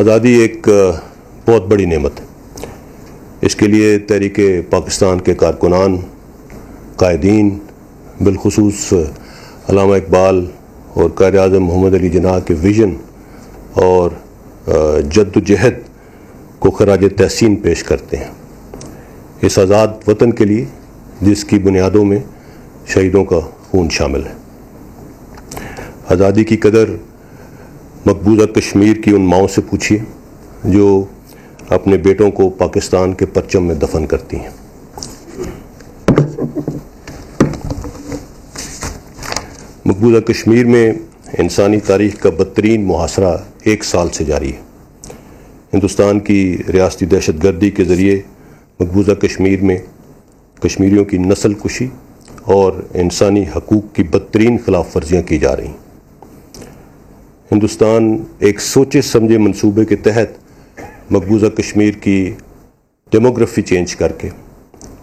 آزادی ایک بہت بڑی نعمت ہے. اس کے لیے تحریک پاکستان کے کارکنان، قائدین، بالخصوص علامہ اقبال اور قائد اعظم محمد علی جناح کے ویژن اور جد و جہد کو خراج تحسین پیش کرتے ہیں. اس آزاد وطن کے لیے جس کی بنیادوں میں شہیدوں کا خون شامل ہے. آزادی کی قدر مقبوضہ کشمیر کی ان ماؤں سے پوچھیے جو اپنے بیٹوں کو پاکستان کے پرچم میں دفن کرتی ہیں. مقبوضہ کشمیر میں انسانی تاریخ کا بدترین محاصرہ 1 سال سے جاری ہے. ہندوستان کی ریاستی دہشت گردی کے ذریعے مقبوضہ کشمیر میں کشمیریوں کی نسل کشی اور انسانی حقوق کی بدترین خلاف ورزیاں کی جا رہی ہیں. ہندوستان ایک سوچے سمجھے منصوبے کے تحت مقبوضہ کشمیر کی ڈیموگرافی چینج کر کے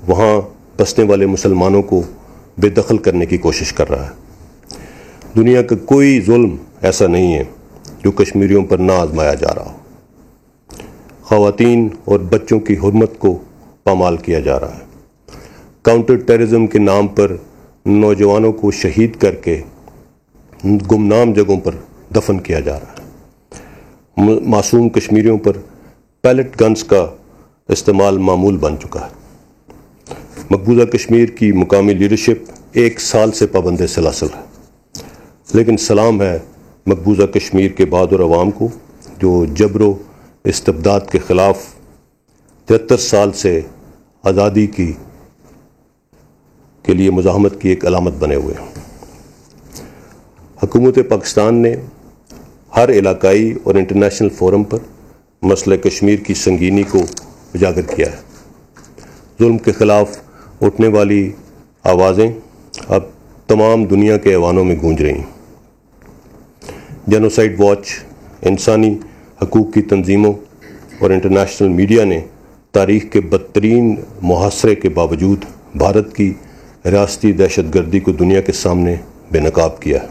وہاں بسنے والے مسلمانوں کو بے دخل کرنے کی کوشش کر رہا ہے. دنیا کا کوئی ظلم ایسا نہیں ہے جو کشمیریوں پر نہ آزمایا جا رہا ہو. خواتین اور بچوں کی حرمت کو پامال کیا جا رہا ہے. کاؤنٹر ٹیررزم کے نام پر نوجوانوں کو شہید کر کے گمنام جگہوں پر دفن کیا جا رہا ہے. معصوم کشمیریوں پر پیلٹ گنز کا استعمال معمول بن چکا ہے. مقبوضہ کشمیر کی مقامی لیڈرشپ 1 سال سے پابند سلاسل ہے. لیکن سلام ہے مقبوضہ کشمیر کے بہادر عوام کو جو جبر و استبداد کے خلاف 73 سال سے آزادی کے لیے مزاحمت کی ایک علامت بنے ہوئے ہیں. حکومت پاکستان نے ہر علاقائی اور انٹرنیشنل فورم پر مسئلہ کشمیر کی سنگینی کو اجاگر کیا ہے. ظلم کے خلاف اٹھنے والی آوازیں اب تمام دنیا کے ایوانوں میں گونج رہی ہیں. جینوسائیڈ واچ، انسانی حقوق کی تنظیموں اور انٹرنیشنل میڈیا نے تاریخ کے بدترین محاصرے کے باوجود بھارت کی ریاستی دہشت گردی کو دنیا کے سامنے بے نقاب کیا ہے.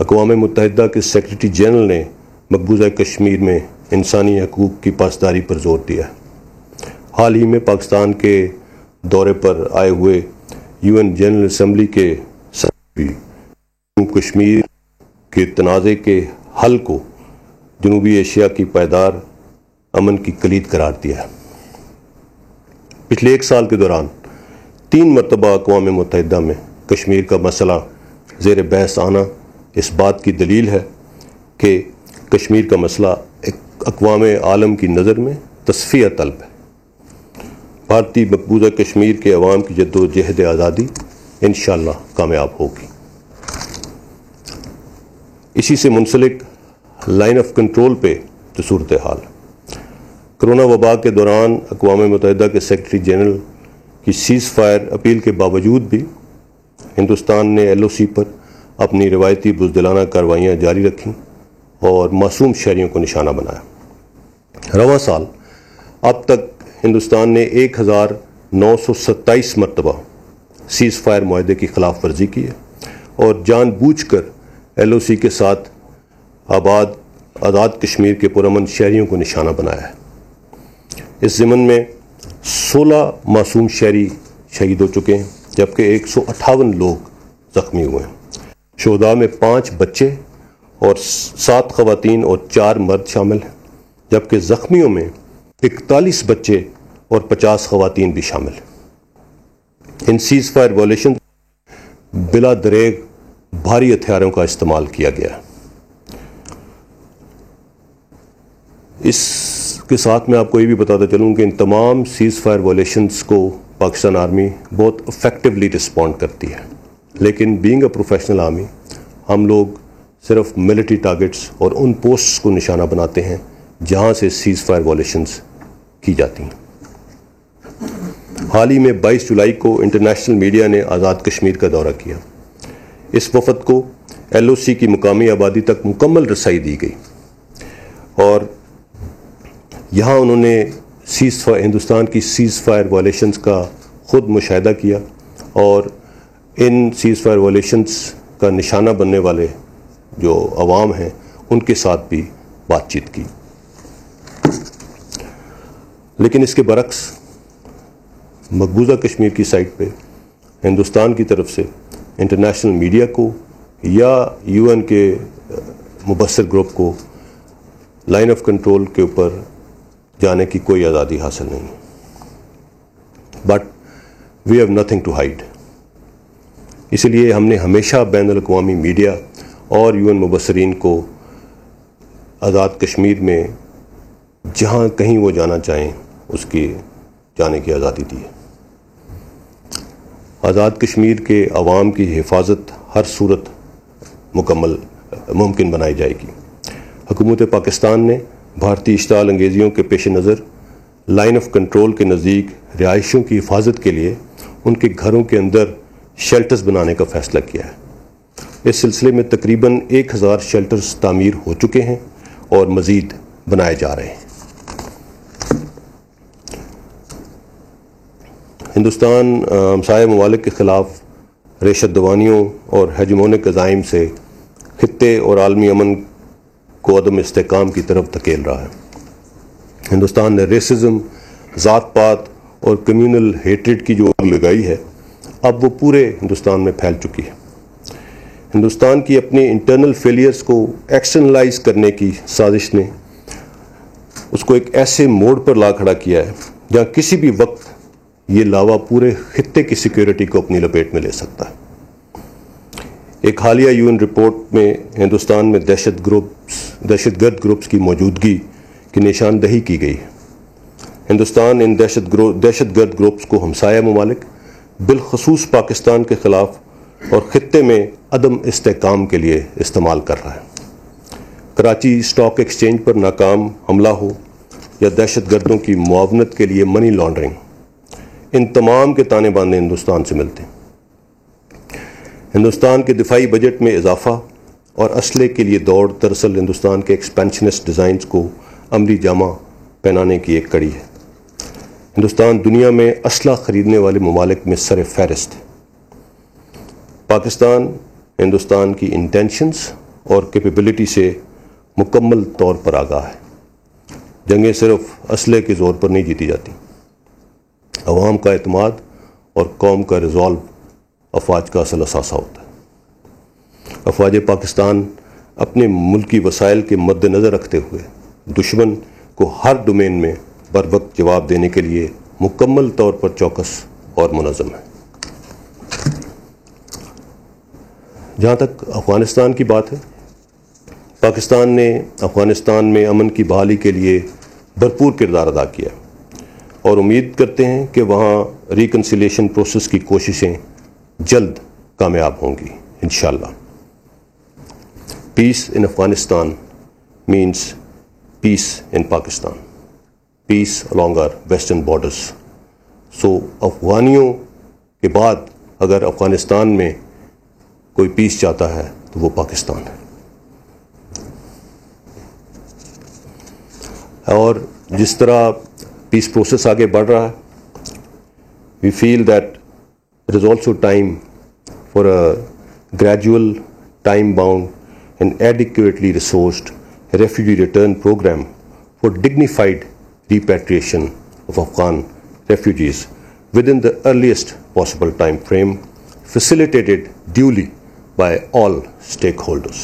اقوام متحدہ کے سیکرٹری جنرل نے مقبوضہ کشمیر میں انسانی حقوق کی پاسداری پر زور دیا ہے. حال ہی میں پاکستان کے دورے پر آئے ہوئے UN جنرل اسمبلی کے صدر کشمیر کے تنازع کے حل کو جنوبی ایشیا کی پائیدار امن کی کلید قرار دیا ہے. پچھلے 1 سال کے دوران 3 مرتبہ اقوام متحدہ میں کشمیر کا مسئلہ زیر بحث آنا اس بات کی دلیل ہے کہ کشمیر کا مسئلہ اقوام عالم کی نظر میں تصفیہ طلب ہے. بھارتی مقبوضہ کشمیر کے عوام کی جد و جہد آزادی انشاءاللہ کامیاب ہوگی. اسی سے منسلک لائن آف کنٹرول پہ جو صورتحال کرونا وبا کے دوران اقوام متحدہ کے سیکرٹری جنرل کی سیز فائر اپیل کے باوجود بھی ہندوستان نے LOC پر اپنی روایتی بزدلانہ کارروائیاں جاری رکھیں اور معصوم شہریوں کو نشانہ بنایا. رواں سال اب تک ہندوستان نے 1927 مرتبہ سیز فائر معاہدے کی خلاف ورزی کی ہے اور جان بوجھ کر LOC کے ساتھ آزاد کشمیر کے پرامن شہریوں کو نشانہ بنایا ہے. اس ضمن میں 16 معصوم شہری شہید ہو چکے ہیں جبکہ 158 لوگ زخمی ہوئے ہیں. شہداء میں 5 بچے اور 7 خواتین اور 4 مرد شامل ہیں جبکہ زخمیوں میں 41 بچے اور 50 خواتین بھی شامل ہیں. ان سیز فائر وائلیشن بلا دریغ بھاری ہتھیاروں کا استعمال کیا گیا ہے. اس کے ساتھ میں آپ کو یہ بھی بتاتا چلوں کہ ان تمام سیز فائر وائلیشنز کو پاکستان آرمی بہت افیکٹولی رسپونڈ کرتی ہے. لیکن بینگ اے پروفیشنل آرمی ہم لوگ صرف ملٹری ٹارگٹس اور ان پوسٹس کو نشانہ بناتے ہیں جہاں سے سیز فائر وائلیشنز کی جاتی ہیں. حال ہی میں 22 جولائی کو انٹرنیشنل میڈیا نے آزاد کشمیر کا دورہ کیا. اس وفد کو LOC کی مقامی آبادی تک مکمل رسائی دی گئی اور یہاں انہوں نے ہندوستان کی سیز فائر وائلیشنز کا خود مشاہدہ کیا اور ان سیز فائر وائلیشنز کا نشانہ بننے والے جو عوام ہیں ان کے ساتھ بھی بات چیت کی. لیکن اس کے برعکس مقبوضہ کشمیر کی سائٹ پہ ہندوستان کی طرف سے انٹرنیشنل میڈیا کو یا یو این کے مبصر گروپ کو لائن آف کنٹرول کے اوپر جانے کی کوئی آزادی حاصل نہیں. But we have nothing to hide. اسی لیے ہم نے ہمیشہ بین الاقوامی میڈیا اور یو این مبصرین کو آزاد کشمیر میں جہاں کہیں وہ جانا چاہیں اس کی جانے کی آزادی دی ہے. آزاد کشمیر کے عوام کی حفاظت ہر صورت مکمل ممکن بنائی جائے گی. حکومت پاکستان نے بھارتی اشتعال انگیزیوں کے پیش نظر لائن آف کنٹرول کے نزدیک رہائشیوں کی حفاظت کے لیے ان کے گھروں کے اندر شیلٹرز بنانے کا فیصلہ کیا ہے. اس سلسلے میں تقریباً 1000 شیلٹرز تعمیر ہو چکے ہیں اور مزید بنائے جا رہے ہیں. ہندوستان ہمسایہ ممالک کے خلاف ریشت دوانیوں اور ہیجمونک عزائم سے خطے اور عالمی امن کو عدم استحکام کی طرف دھکیل رہا ہے. ہندوستان نے ریسزم، ذات پات اور کمیونل ہیٹریڈ کی جو آگ لگائی ہے اب وہ پورے ہندوستان میں پھیل چکی ہے. ہندوستان کی اپنی انٹرنل فیلیئرز کو ایکسٹرنلائز کرنے کی سازش نے اس کو ایک ایسے موڑ پر لا کھڑا کیا ہے جہاں کسی بھی وقت یہ لاوا پورے خطے کی سیکیورٹی کو اپنی لپیٹ میں لے سکتا ہے. ایک حالیہ یو این رپورٹ میں ہندوستان میں دہشت گرد گروپس کی موجودگی کی نشاندہی کی گئی ہے. ہندوستان ان دہشت گرد گروپس کو ہمسایہ ممالک بالخصوص پاکستان کے خلاف اور خطے میں عدم استحکام کے لیے استعمال کر رہا ہے. کراچی اسٹاک ایکسچینج پر ناکام حملہ ہو یا دہشت گردوں کی معاونت کے لیے منی لانڈرنگ، ان تمام کے تانے بانے ہندوستان سے ملتے ہیں. ہندوستان کے دفاعی بجٹ میں اضافہ اور اسلحے کے لیے دوڑ دراصل ہندوستان کے ایکسپینشنسٹ ڈیزائنز کو عملی جامہ پہنانے کی ایک کڑی ہے. ہندوستان دنیا میں اسلحہ خریدنے والے ممالک میں سر فہرست ہے. پاکستان ہندوستان کی انٹینشنز اور کیپیبلٹی سے مکمل طور پر آگاہ ہے. جنگیں صرف اسلحے کے زور پر نہیں جیتی جاتی. عوام کا اعتماد اور قوم کا ریزالو افواج کا اصل اثاثہ ہوتا ہے. افواج پاکستان اپنے ملکی وسائل کے مد نظر رکھتے ہوئے دشمن کو ہر ڈومین میں بر وقت جواب دینے کے لیے مکمل طور پر چوکس اور منظم ہے. جہاں تک افغانستان کی بات ہے، پاکستان نے افغانستان میں امن کی بحالی کے لیے بھرپور کردار ادا کیا اور امید کرتے ہیں کہ وہاں ریکنسیلیشن پروسیس کی کوششیں جلد کامیاب ہوں گی انشاءاللہ. Peace in Afghanistan means peace in Pakistan, peace along our western borders. So افغانیوں کے بعد اگر افغانستان میں کوئی پیس چاہتا ہے تو وہ پاکستان ہے. اور جس طرح پیس پروسیس آگے بڑھ رہا ہے، we feel that it is also time for a gradual time bound and adequately resourced refugee return program for dignified repatriation of Afghan refugees within the earliest possible time frame, facilitated duly by all stakeholders.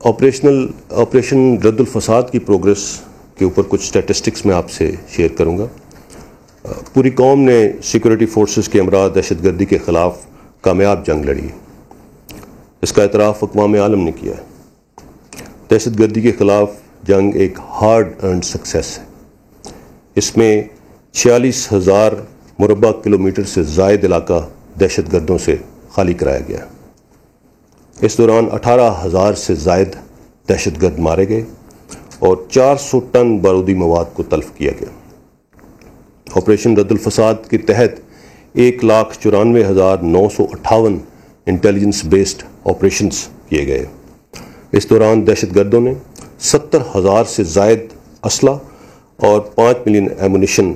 Operation رد الفساد کی progress کے اوپر کچھ statistics میں آپ سے share کروں گا. پوری قوم نے سیکورٹی فورسز کے ہمراہ دہشت گردی کے خلاف کامیاب جنگ لڑی. اس کا اعتراف اقوام عالم نے کیا ہے. دہشت گردی کے خلاف جنگ ایک ہارڈ ارنڈ سکسیس ہے. اس میں 46,000 مربع کلومیٹر سے زائد علاقہ دہشت گردوں سے خالی کرایا گیا. اس دوران 18,000 سے زائد دہشت گرد مارے گئے اور 400 ٹن بارودی مواد کو تلف کیا گیا. آپریشن رد الفساد کے تحت 1,94,958 انٹیلیجنس بیسڈ آپریشنز کیے گئے. اس دوران دہشت گردوں نے 70,000 سے زائد اسلحہ اور 5 ملین ایمونیشن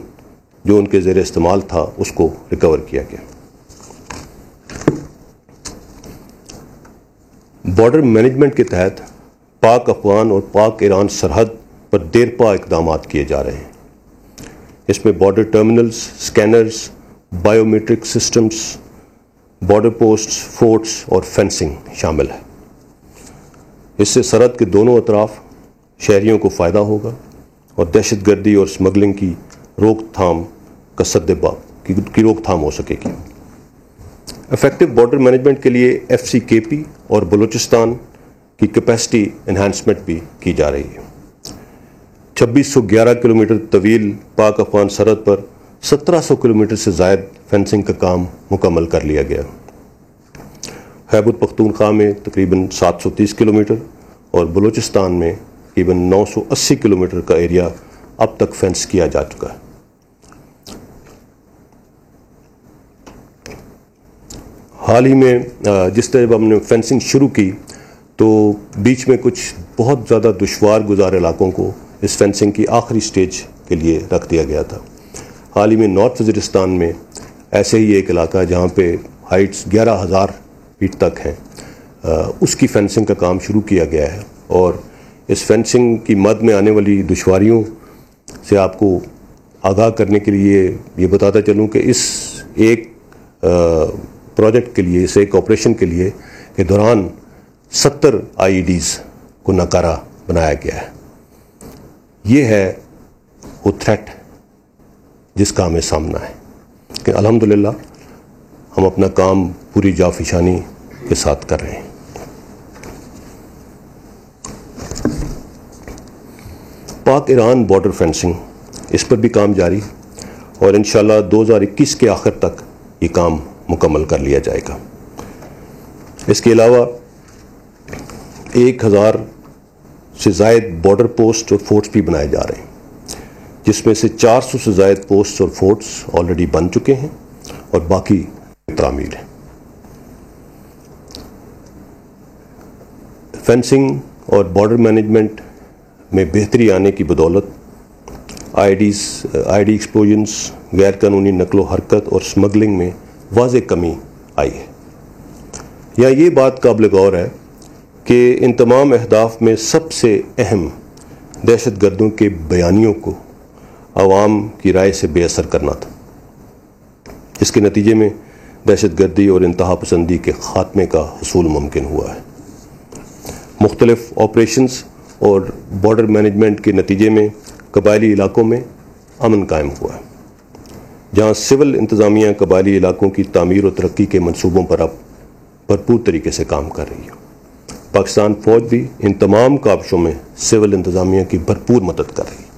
جو ان کے زیر استعمال تھا اس کو ریکور کیا گیا. بارڈر مینجمنٹ کے تحت پاک افغان اور پاک ایران سرحد پر دیرپا اقدامات کیے جا رہے ہیں. اس میں border terminals, scanners, biometric systems, border posts, forts اور فینسنگ شامل ہے. اس سے سرحد کے دونوں اطراف شہریوں کو فائدہ ہوگا اور دہشت گردی اور اسمگلنگ کی روک تھام کا کی روک تھام ہو سکے گی. افیکٹو بارڈر مینجمنٹ کے لیے FCKP اور بلوچستان کی کیپیسٹی انہانسمنٹ بھی کی جا رہی ہے. 2611 کلومیٹر طویل پاک افغان سرحد پر 1700 کلومیٹر سے زائد فینسنگ کا کام مکمل کر لیا گیا. خیبر پختونخوا میں تقریباً 730 کلومیٹر اور بلوچستان میں تقریباً 980 کلومیٹر کا ایریا اب تک فینس کیا جا چکا ہے. حال ہی میں جس طرح ہم نے فینسنگ شروع کی تو بیچ میں کچھ بہت زیادہ دشوار گزار علاقوں کو اس فینسنگ کی آخری سٹیج کے لیے رکھ دیا گیا تھا. حال ہی میں نارتھ وزیرستان میں ایسے ہی ایک علاقہ ہے جہاں پہ ہائٹس 11,000 فیٹ تک ہیں، اس کی فینسنگ کا کام شروع کیا گیا ہے. اور اس فینسنگ کی مد میں آنے والی دشواریوں سے آپ کو آگاہ کرنے کے لیے یہ بتاتا چلوں کہ اس ایک پروجیکٹ کے لیے، اس ایک آپریشن کے لیے کے دوران 70 IEDs کو ناکارہ بنایا گیا ہے. یہ ہے وہ تھریٹ جس کا ہمیں سامنا ہے کہ الحمدللہ ہم اپنا کام پوری جافشانی کے ساتھ کر رہے ہیں. پاک ایران بارڈر فینسنگ، اس پر بھی کام جاری اور انشاءاللہ 2021 کے آخر تک یہ کام مکمل کر لیا جائے گا. اس کے علاوہ 1000 سے زائد بارڈر پوسٹ اور فورٹس بھی بنائے جا رہے ہیں، جس میں سے 400 سے زائد پوسٹس اور فورٹس آلریڈی بن چکے ہیں اور باقی تعمیر ہیں. فینسنگ اور بارڈر مینجمنٹ میں بہتری آنے کی بدولت آئی ڈی ایکسپلوژنس، غیر قانونی نقل و حرکت اور اسمگلنگ میں واضح کمی آئی ہے. یا یہ بات قابل غور ہے کہ ان تمام اہداف میں سب سے اہم دہشت گردوں کے بیانیوں کو عوام کی رائے سے بے اثر کرنا تھا. اس کے نتیجے میں دہشت گردی اور انتہا پسندی کے خاتمے کا حصول ممکن ہوا ہے. مختلف آپریشنز اور بارڈر مینجمنٹ کے نتیجے میں قبائلی علاقوں میں امن قائم ہوا ہے، جہاں سول انتظامیہ قبائلی علاقوں کی تعمیر و ترقی کے منصوبوں پر اب بھرپور طریقے سے کام کر رہی ہے. پاکستان فوج بھی ان تمام کاوشوں میں سول انتظامیہ کی بھرپور مدد کر رہی ہے.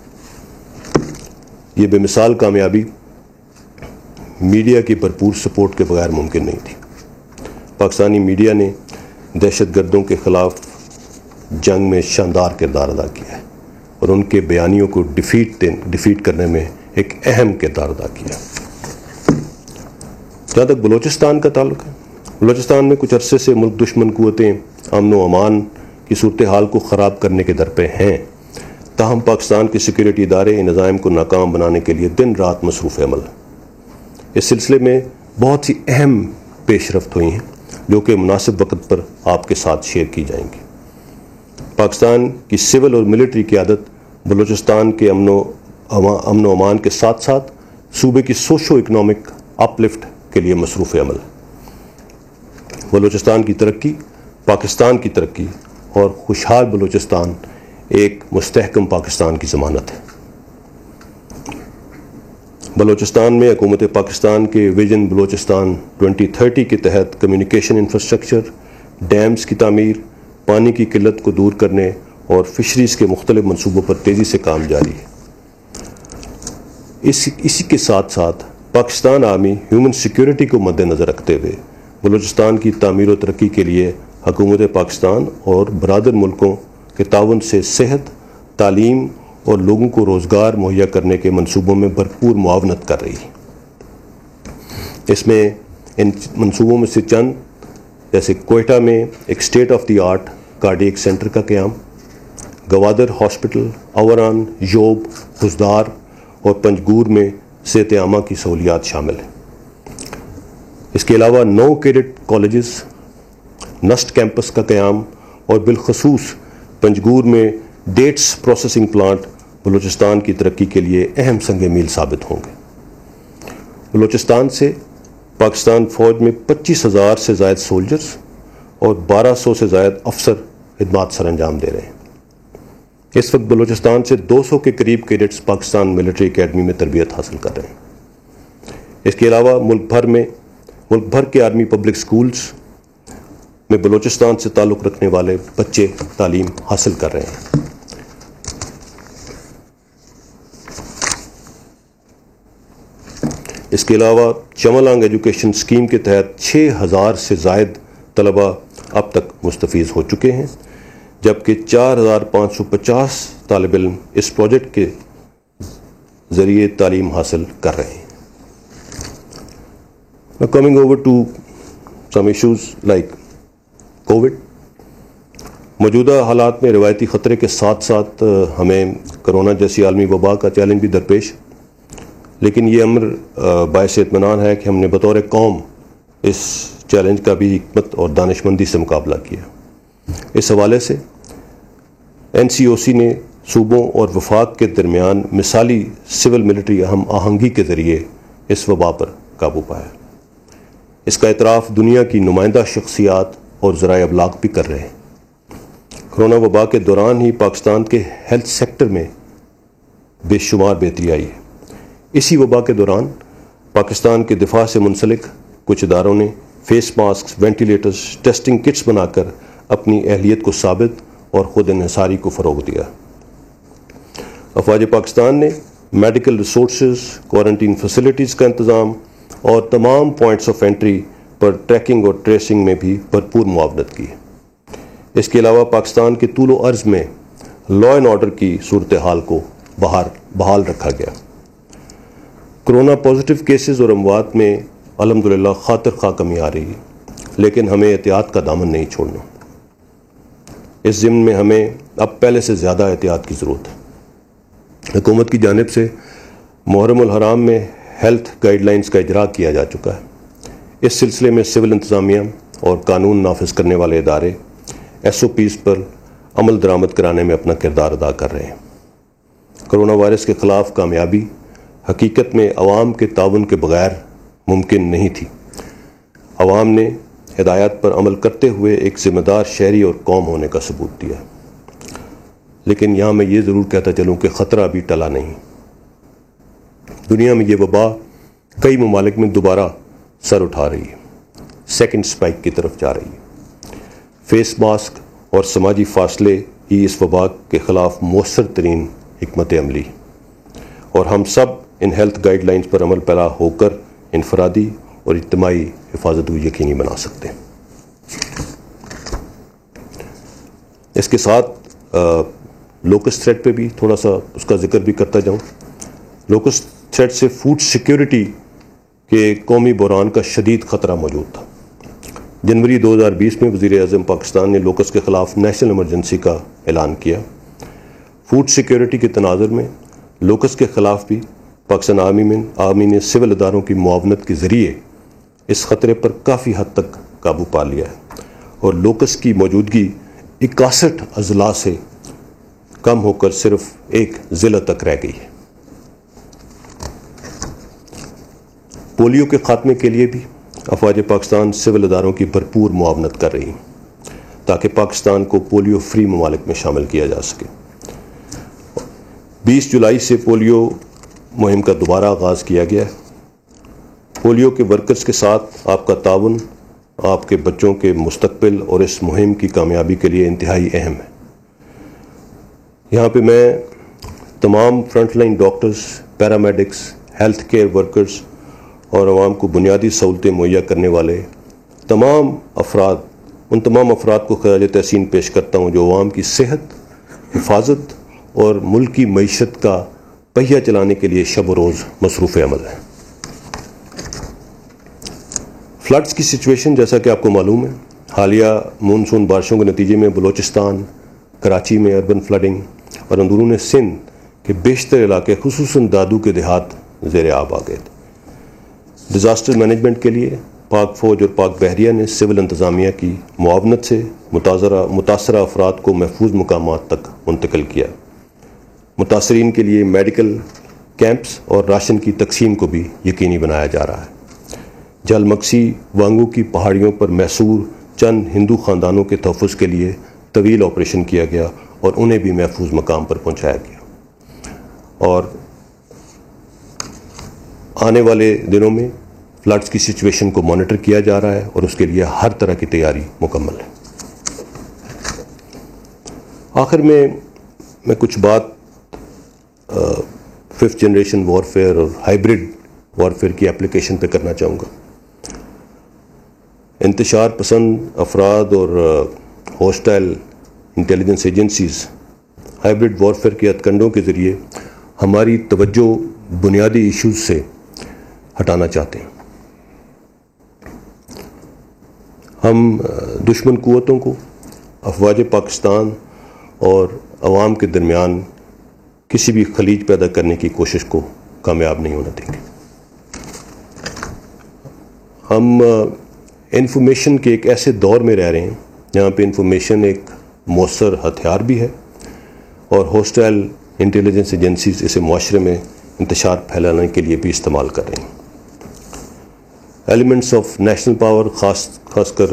یہ بے مثال کامیابی میڈیا کی بھرپور سپورٹ کے بغیر ممکن نہیں تھی. پاکستانی میڈیا نے دہشت گردوں کے خلاف جنگ میں شاندار کردار ادا کیا ہے اور ان کے بیانیوں کو ڈیفیٹ کرنے میں ایک اہم کردار ادا کیا. جہاں تک بلوچستان کا تعلق ہے، بلوچستان میں کچھ عرصے سے ملک دشمن قوتیں امن و امان کی صورتحال کو خراب کرنے کے در پہ ہیں، تاہم پاکستان کے سیکورٹی ادارے ان عزائم کو ناکام بنانے کے لیے دن رات مصروف عمل ہیں. اس سلسلے میں بہت سی اہم پیش رفت ہوئی ہیں جو کہ مناسب وقت پر آپ کے ساتھ شیئر کی جائیں گی. پاکستان کی سول اور ملٹری قیادت بلوچستان کے امن و امان کے ساتھ ساتھ صوبے کی سوشو اکنامک اپ لفٹ کے لیے مصروف عمل ہے. بلوچستان کی ترقی پاکستان کی ترقی اور خوشحال بلوچستان ایک مستحکم پاکستان کی ضمانت ہے. بلوچستان میں حکومت پاکستان کے ویژن بلوچستان 2030 کے تحت کمیونیکیشن انفراسٹرکچر، ڈیمز کی تعمیر، پانی کی قلت کو دور کرنے اور فشریز کے مختلف منصوبوں پر تیزی سے کام جاری ہے. اسی کے ساتھ ساتھ پاکستان آرمی ہیومن سیکیورٹی کو مد نظر رکھتے ہوئے بلوچستان کی تعمیر و ترقی کے لیے حکومت پاکستان اور برادر ملکوں کے تعاون سے صحت، تعلیم اور لوگوں کو روزگار مہیا کرنے کے منصوبوں میں بھرپور معاونت کر رہی ہے. اس میں ان منصوبوں میں سے چند جیسے کوئٹہ میں ایک state of the art cardiac centre کا قیام، گوادر ہاسپٹل، اوران، یوب، خزدار اور پنجگور میں صحت عامہ کی سہولیات شامل ہیں. اس کے علاوہ 9 کیڈٹ کالجز، نسٹ کیمپس کا قیام اور بالخصوص پنجگور میں ڈیٹس پروسیسنگ پلانٹ بلوچستان کی ترقی کے لیے اہم سنگ میل ثابت ہوں گے۔ بلوچستان سے پاکستان فوج میں 25,000 سے زائد سولجرز اور 1,200 سے زائد افسر خدمات سر انجام دے رہے ہیں۔ اس وقت بلوچستان سے 200 کے قریب کیڈٹس پاکستان ملٹری اکیڈمی میں تربیت حاصل کر رہے ہیں۔ اس کے علاوہ ملک بھر کے آرمی پبلک سکولز میں بلوچستان سے تعلق رکھنے والے بچے تعلیم حاصل کر رہے ہیں۔ اس کے علاوہ چملانگ ایجوکیشن اسکیم کے تحت 6,000 سے زائد طلبہ اب تک مستفیض ہو چکے ہیں، جبکہ 4,550 طالب علم اس پروجیکٹ کے ذریعے تعلیم حاصل کر رہے ہیں۔ Now coming over to some issues like COVID. موجودہ حالات میں روایتی خطرے کے ساتھ ساتھ ہمیں کرونا جیسی عالمی وبا کا چیلنج بھی درپیش، لیکن یہ امر باعث اطمینان ہے کہ ہم نے بطور قوم اس چیلنج کا بھی حکمت اور دانشمندی سے مقابلہ کیا۔ اس حوالے سے NCOC نے صوبوں اور وفاق کے درمیان مثالی سول ملٹری ہم آہنگی کے ذریعے اس وبا پر قابو پایا۔ اس کا اعتراف دنیا کی نمائندہ شخصیات اور ذرائع ابلاغ بھی کر رہے ہیں۔ کرونا وبا کے دوران ہی پاکستان کے ہیلتھ سیکٹر میں بے شمار بہتری آئی ہے۔ اسی وبا کے دوران پاکستان کے دفاع سے منسلک کچھ اداروں نے face masks, ventilators, testing kits بنا کر اپنی اہلیت کو ثابت اور خود انحصاری کو فروغ دیا۔ افواج پاکستان نے میڈیکل ریسورسز، کوارنٹین فیسلٹیز کا انتظام اور تمام پوائنٹس آف انٹری پر ٹریکنگ اور ٹریسنگ میں بھی بھرپور معاونت کی۔ اس کے علاوہ پاکستان کے طول و عرض میں لا اینڈ آرڈر کی صورتحال کو بحال رکھا گیا۔ کرونا پازیٹیو کیسز اور اموات میں الحمدللہ خاطر خواہ کمی آ رہی ہے، لیکن ہمیں احتیاط کا دامن نہیں چھوڑنا۔ اس ضمن میں ہمیں اب پہلے سے زیادہ احتیاط کی ضرورت ہے۔ حکومت کی جانب سے محرم الحرام میں ہیلتھ گائیڈ لائنز کا اجرا کیا جا چکا ہے۔ اس سلسلے میں سول انتظامیہ اور قانون نافذ کرنے والے ادارے SOPs پر عمل درآمد کرانے میں اپنا کردار ادا کر رہے ہیں۔ کرونا وائرس کے خلاف کامیابی حقیقت میں عوام کے تعاون کے بغیر ممکن نہیں تھی۔ عوام نے ہدایات پر عمل کرتے ہوئے ایک ذمہ دار شہری اور قوم ہونے کا ثبوت دیا، لیکن یہاں میں یہ ضرور کہتا چلوں کہ خطرہ ابھی ٹلا نہیں۔ دنیا میں یہ وبا کئی ممالک میں دوبارہ سر اٹھا رہی ہے، سیکنڈ سپائک کی طرف جا رہی ہے۔ فیس ماسک اور سماجی فاصلے ہی اس وبا کے خلاف مؤثر ترین حکمت عملی، اور ہم سب ان ہیلتھ گائیڈ لائنز پر عمل پیرا ہو کر انفرادی اور اجتماعی حفاظت کو یقینی بنا سکتے ہیں۔ اس کے ساتھ لوکسٹ تھریٹ پہ بھی تھوڑا سا اس کا ذکر بھی کرتا جاؤں۔ لوکسٹ تھریٹ سے فوڈ سیکیورٹی کے قومی بحران کا شدید خطرہ موجود تھا۔ جنوری 2020 میں وزیر اعظم پاکستان نے لوکسٹ کے خلاف نیشنل ایمرجنسی کا اعلان کیا۔ فوڈ سیکیورٹی کے تناظر میں لوکسٹ کے خلاف بھی پاکستان آرمی نے سول اداروں کی معاونت کے ذریعے اس خطرے پر کافی حد تک قابو پا لیا ہے، اور لوکسٹ کی موجودگی 61 اضلاع سے کم ہو کر صرف ایک ضلع تک رہ گئی ہے۔ پولیو کے خاتمے کے لیے بھی افواج پاکستان سول اداروں کی بھرپور معاونت کر رہی ہیں تاکہ پاکستان کو پولیو فری ممالک میں شامل کیا جا سکے۔ 20 جولائی سے پولیو مہم کا دوبارہ آغاز کیا گیا ہے۔ پولیو کے ورکرز کے ساتھ آپ کا تعاون آپ کے بچوں کے مستقبل اور اس مہم کی کامیابی کے لیے انتہائی اہم ہے۔ یہاں پہ میں تمام front line doctors, paramedics, health care workers اور عوام کو بنیادی سہولتیں مہیا کرنے والے ان تمام افراد کو خراج تحسین پیش کرتا ہوں جو عوام کی صحت، حفاظت اور ملکی معیشت کا پہیہ چلانے کے لیے شب و روز مصروف عمل ہیں۔ فلڈز کی سچویشن جیسا کہ آپ کو معلوم ہے، حالیہ مونسون بارشوں کے نتیجے میں بلوچستان، کراچی میں اربن فلڈنگ اور اندرون سندھ کے بیشتر علاقے خصوصاً دادو کے دیہات زیر آب آ گئے تھے۔ ڈیزاسٹر مینجمنٹ کے لیے پاک فوج اور پاک بحریہ نے سول انتظامیہ کی معاونت سے متاثرہ افراد کو محفوظ مقامات تک منتقل کیا. متاثرین کے لیے میڈیکل کیمپس اور راشن کی تقسیم کو بھی یقینی بنایا جا رہا ہے. جل مکسی وانگو کی پہاڑیوں پر محصور چند ہندو خاندانوں کے تحفظ کے لیے طویل آپریشن کیا گیا اور انہیں بھی محفوظ مقام پر پہنچایا گیا. اور آنے والے دنوں میں فلڈز کی سچویشن کو مانیٹر کیا جا رہا ہے اور اس کے لیے ہر طرح کی تیاری مکمل ہے. آخر میں کچھ بات 5th جنریشن وارفیئر اور ہائبرڈ وارفیئر کی اپلیکیشن پہ کرنا چاہوں گا. انتشار پسند افراد اور hostile intelligence agencies hybrid warfare کے ہتھکنڈوں کے ذریعے ہماری توجہ بنیادی ایشوز سے ہٹانا چاہتے ہیں. ہم دشمن قوتوں کو افواج پاکستان اور عوام کے درمیان کسی بھی خلیج پیدا کرنے کی کوشش کو کامیاب نہیں ہونا دیں گے. ہم انفارمیشن کے ایک ایسے دور میں رہ رہے ہیں جہاں پہ انفارمیشن ایک مؤثر ہتھیار بھی ہے اور ہوسٹائل انٹیلیجنس ایجنسیز اسے معاشرے میں انتشار پھیلانے کے لیے بھی استعمال کر رہے ہیں. ایلیمنٹس آف نیشنل پاور خاص کر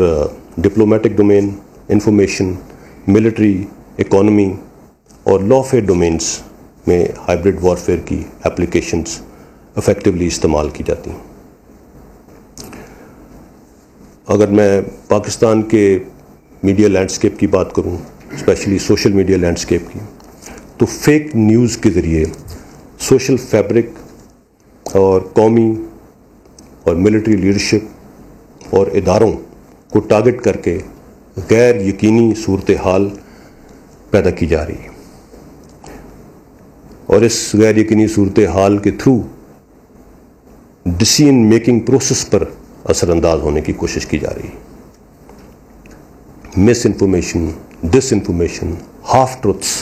diplomatic domain, information, military, economy اور لافیئر ڈومینز میں ہائبرڈ وارفیئر کی اپلیکیشنز افیکٹولی استعمال کی جاتی ہیں. اگر میں پاکستان کے میڈیا لینڈسکیپ کی بات کروں، اسپیشلی سوشل میڈیا لینڈسکیپ کی، تو فیک نیوز کے ذریعے سوشل فیبرک اور قومی اور ملٹری لیڈرشپ اور اداروں کو ٹارگٹ کر کے غیر یقینی صورتحال پیدا کی جا رہی ہے اور اس غیر یقینی صورتحال کے تھرو ڈیسیژن میکنگ پروسیس پر اثر انداز ہونے کی کوشش کی جا رہی ہے. مس انفارمیشن، ڈس انفارمیشن، ہاف ٹروتھس،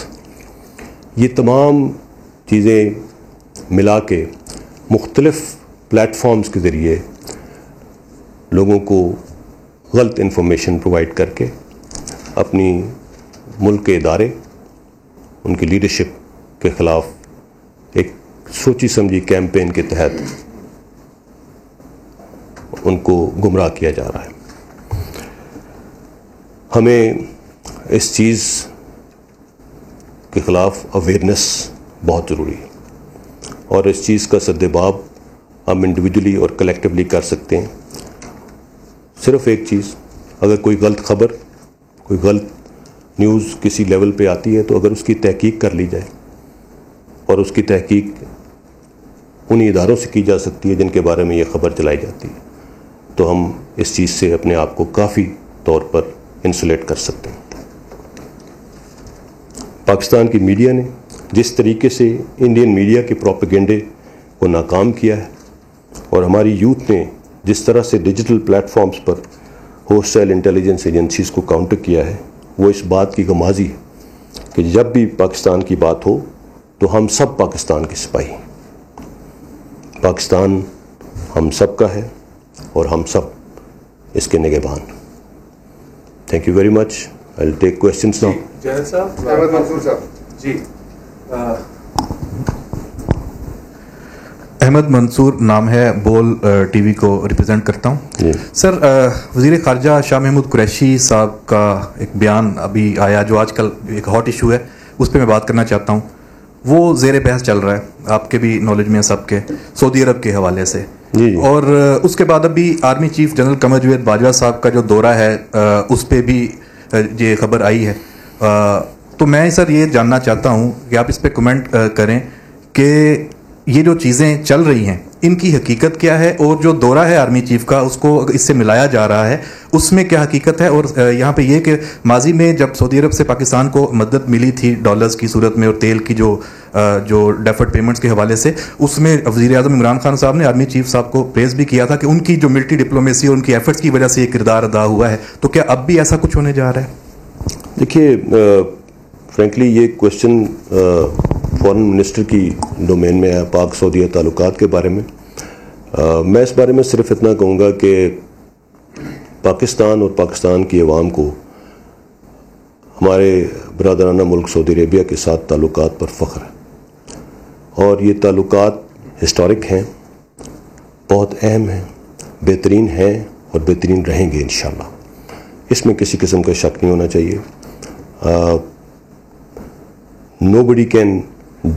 یہ تمام چیزیں ملا کے مختلف پلیٹ فارمز کے ذریعے لوگوں کو غلط انفارمیشن پرووائڈ کر کے اپنی ملک کے ادارے، ان کی لیڈرشپ کے خلاف ایک سوچی سمجھی کیمپین کے تحت ان کو گمراہ کیا جا رہا ہے. ہمیں اس چیز کے خلاف اویئرنیس بہت ضروری ہے اور اس چیز کا سدباب ہم انڈیویجولی اور کلیکٹیولی کر سکتے ہیں. صرف ایک چیز، اگر کوئی غلط خبر، کوئی غلط نیوز کسی لیول پہ آتی ہے تو اگر اس کی تحقیق کر لی جائے اور اس کی تحقیق انہی اداروں سے کی جا سکتی ہے جن کے بارے میں یہ خبر چلائی جاتی ہے، تو ہم اس چیز سے اپنے آپ کو کافی طور پر انسولیٹ کر سکتے ہیں. پاکستان کی میڈیا نے جس طریقے سے انڈین میڈیا کے پروپیگنڈے کو ناکام کیا ہے اور ہماری یوتھ نے جس طرح سے ڈیجیٹل پلیٹ فارمز پر ہوسٹائل انٹیلیجنس ایجنسیز کو کاؤنٹر کیا ہے، وہ اس بات کی غمازی ہے کہ جب بھی پاکستان کی بات ہو تو ہم سب پاکستان کے سپاہی ہیں. پاکستان ہم سب کا ہے اور ہم سب اس کے نگہبان. Thank you very much. I will take questions now. Javed sahab, Ahmed منصور صاحب. جی احمد منصور نام ہے، بول ٹی وی کو ریپرزینٹ کرتا ہوں. جی سر، وزیر خارجہ شاہ محمود قریشی صاحب کا ایک بیان ابھی آیا جو آج کل ایک ہاٹ ایشو ہے، اس پہ میں بات کرنا چاہتا ہوں. وہ زیر بحث چل رہا ہے، آپ کے بھی نالج میں سب کے، سعودی عرب کے حوالے سے. جی اور اس کے بعد ابھی army chief general Qamar Javed Bajwa صاحب کا جو دورہ ہے اس پہ بھی یہ خبر آئی ہے. تو میں سر یہ جاننا چاہتا ہوں کہ آپ اس پہ کمنٹ کریں کہ یہ جو چیزیں چل رہی ہیں ان کی حقیقت کیا ہے، اور جو دورہ ہے آرمی چیف کا اس کو اس سے ملایا جا رہا ہے اس میں کیا حقیقت ہے. اور یہاں پہ یہ کہ ماضی میں جب سعودی عرب سے پاکستان کو مدد ملی تھی ڈالرز کی صورت میں اور تیل کی جو ڈیفرڈ پیمنٹس کے حوالے سے، اس میں وزیر اعظم عمران خان صاحب نے آرمی چیف صاحب کو پریز بھی کیا تھا کہ ان کی جو ملٹری ڈپلومیسی اور ان کی ایفرٹس کی وجہ سے یہ کردار ادا ہوا ہے. تو کیا اب بھی ایسا کچھ ہونے جا رہا ہے؟ دیکھیے، فرینکلی یہ کوشچن فارن منسٹر کی ڈومین میں ہے، پاک سعودیہ تعلقات کے بارے میں. میں اس بارے میں صرف اتنا کہوں گا کہ پاکستان اور پاکستان کی عوام کو ہمارے برادرانہ ملک سعودی عربیہ کے ساتھ تعلقات پر فخر ہے، اور یہ تعلقات ہسٹورک ہیں، بہت اہم ہیں، بہترین ہیں اور بہترین رہیں گے انشاءاللہ. اس میں کسی قسم کا شک نہیں ہونا چاہیے. Nobody can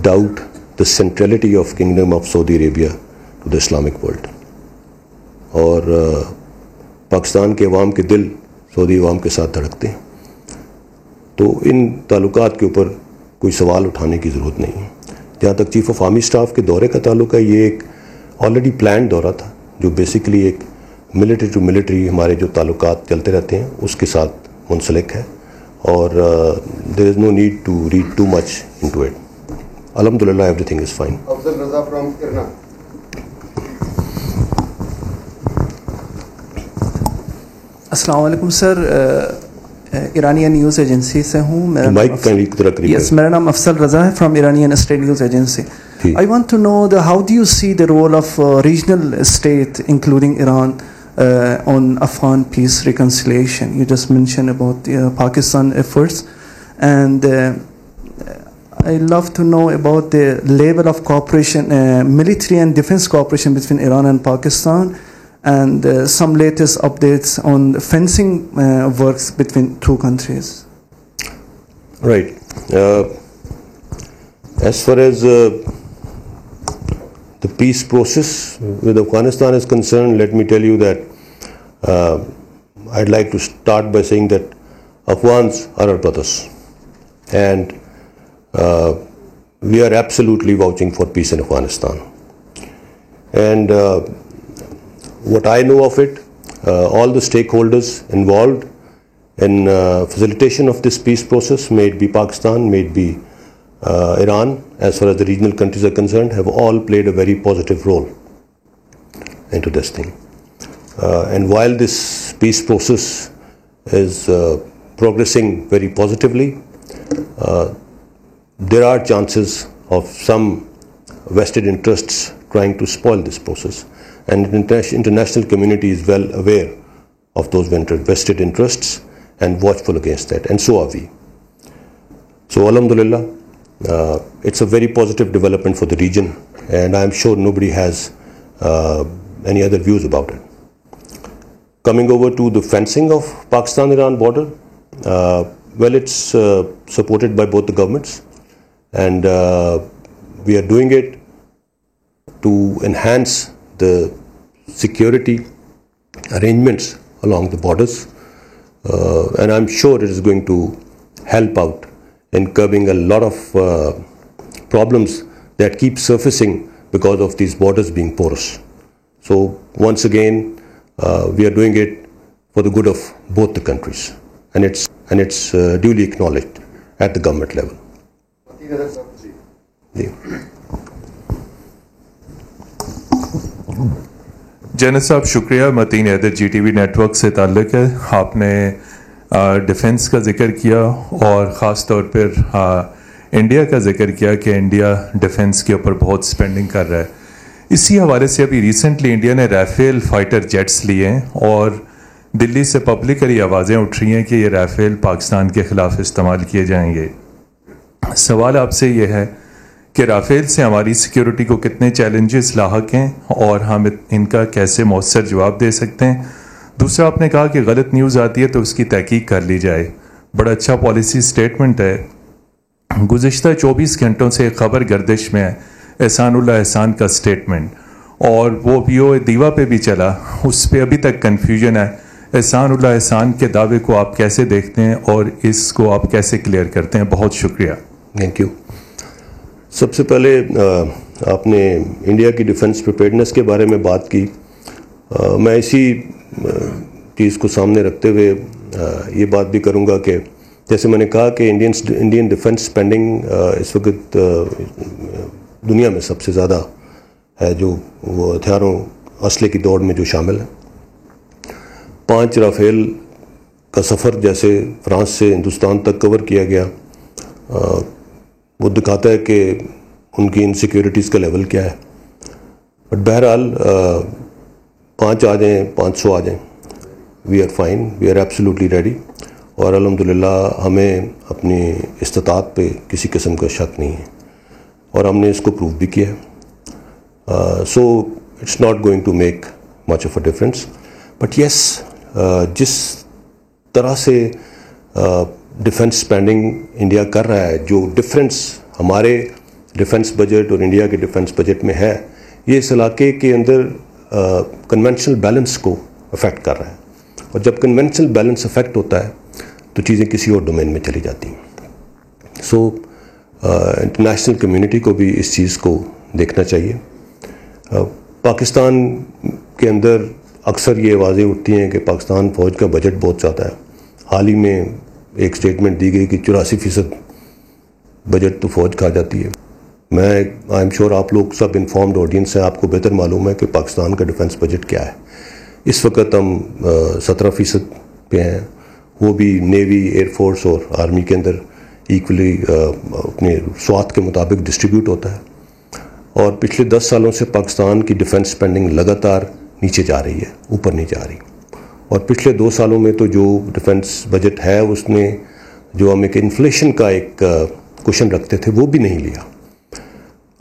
doubt the centrality of Kingdom of Saudi Arabia to the Islamic world. اور پاکستان کے عوام کے دل سعودی عوام کے ساتھ دھڑکتے ہیں، تو ان تعلقات کے اوپر کوئی سوال اٹھانے کی ضرورت نہیں ہے. جہاں تک چیف آف آرمی اسٹاف کے دورے کا تعلق ہے، یہ ایک آلریڈی پلانڈ دورہ تھا جو بیسیکلی ایک ملٹری ٹو ملٹری ہمارے جو تعلقات چلتے رہتے ہیں اس کے ساتھ منسلک ہے، اور there is no need to read too much into it. الحمدللہ everything is fine. Afzal Raza from کرنا. السلام علیکم سر، ایرانین نیوز ایجنسی سے ہوں. میرا نام افضل رضا ہے from Iranian state news agency. I want to know how do you see the role of regional state including Iran on Afghan peace reconciliation? You just mentioned about Pakistan efforts, and I love to know about the level of cooperation, military and defense cooperation between Iran and Pakistan, and some latest updates on fencing works between two countries. Right. As far as the peace process with Afghanistan is concerned, let me tell you that I'd like to start by saying that Afghans are our brothers, and we are absolutely vouching for peace in Afghanistan. And what I know of it, all the stakeholders involved in facilitation of this peace process, may it be Pakistan, may it be Iran, as far as the regional countries are concerned, have all played a very positive role into this thing. And while this peace process is progressing very positively, there are chances of some vested interests trying to spoil this process. And the international community is well aware of those vested interests and watchful against that, and so are we. So alhamdulillah, it's a very positive development for the region, and I'm sure nobody has any other views about it. Coming over to the fencing of Pakistan-Iran border, well, it's supported by both the governments, and we are doing it to enhance the security arrangements along the borders, and I'm sure it is going to help out in curbing a lot of problems that keep surfacing because of these borders being porous. So once again, we are doing it for the good of both the countries, and it's duly acknowledged at the government level. Junaid sahab شکریہ. Mateen Haider G T V network سے تعلق ہے. آپ نے defence کا ذکر کیا اور خاص طور پر انڈیا کا ذکر کیا کہ انڈیا ڈیفنس کے اوپر بہت سپینڈنگ کر رہا ہے. اسی حوالے سے ابھی ریسنٹلی انڈیا نے رافیل فائٹر جیٹس لیے ہیں، اور دلی سے پبلکلی آوازیں اٹھ رہی ہیں کہ یہ رافیل پاکستان کے خلاف استعمال کیے جائیں گے. سوال آپ سے یہ ہے کہ رافیل سے ہماری سیکیورٹی کو کتنے چیلنجز لاحق ہیں اور ہم ان کا کیسے مؤثر جواب دے سکتے ہیں. دوسرا، آپ نے کہا کہ غلط نیوز آتی ہے تو اس کی تحقیق کر لی جائے. بڑا اچھا پالیسی سٹیٹمنٹ ہے. گزشتہ 24 گھنٹوں سے ایک خبر گردش میں ہے، احسان اللہ احسان کا سٹیٹمنٹ، اور وہ ویو دیوا پہ بھی چلا، اس پہ ابھی تک کنفیوژن ہے. احسان اللہ احسان کے دعوے کو آپ کیسے دیکھتے ہیں اور اس کو آپ کیسے کلیئر کرتے ہیں؟ بہت شکریہ. Thank you. سب سے پہلے آپ نے انڈیا کی ڈیفنس پریپیئرڈنس کے بارے میں بات کی. میں اسی چیز کو سامنے رکھتے ہوئے یہ بات بھی کروں گا کہ جیسے میں نے کہا کہ انڈین ڈیفنس اسپینڈنگ اس وقت دنیا میں سب سے زیادہ ہے، جو وہ ہتھیاروں اسلحے کی دوڑ میں جو شامل ہے. 5 رافیل کا سفر جیسے فرانس سے ہندوستان تک کور کیا گیا، وہ دکھاتا ہے کہ ان کی انسیکیورٹیز کا لیول کیا ہے. بٹ بہرحال 5 آ جائیں 500 آ جائیں، we are fine, we are absolutely ready, اور الحمدللہ ہمیں اپنی استطاعت پہ کسی قسم کا شک نہیں ہے, اور ہم نے اس کو پروو بھی کیا ہے. So it's not going to make much of a difference, but yes جس طرح سے ڈیفنس اسپینڈنگ انڈیا کر رہا ہے, جو ڈفرینس ہمارے ڈیفنس بجٹ اور انڈیا کے ڈیفنس بجٹ میں ہے, یہ اس علاقے کے اندر کنونشنل بیلنس کو افیکٹ کر رہا ہے, اور جب کنونشنل بیلنس افیکٹ ہوتا ہے تو چیزیں کسی اور ڈومین میں چلی جاتی ہیں. سو انٹرنیشنل کمیونٹی کو بھی اس چیز کو دیکھنا چاہیے. پاکستان کے اندر اکثر یہ آوازیں اٹھتی ہیں کہ پاکستان فوج کا بجٹ بہت زیادہ ہے. حال ہی میں ایک سٹیٹمنٹ دی گئی کہ 84% بجٹ تو فوج کھا جاتی ہے. میں آئی ایم شیور آپ لوگ سب انفارمڈ آڈینس ہیں, آپ کو بہتر معلوم ہے کہ پاکستان کا ڈیفنس بجٹ کیا ہے. اس وقت ہم 17% پہ ہیں, وہ بھی نیوی, ایئر فورس اور آرمی کے اندر ایکولی اپنے سوات کے مطابق ڈسٹریبیوٹ ہوتا ہے. اور پچھلے 10 سالوں سے پاکستان کی ڈیفنس اسپینڈنگ لگاتار نیچے جا رہی ہے, اوپر نہیں جا رہی. اور پچھلے 2 سالوں میں تو جو ڈیفنس بجٹ ہے اس نے جو ہم ایک انفلیشن کا ایک کوشن رکھتے تھے وہ بھی نہیں لیا.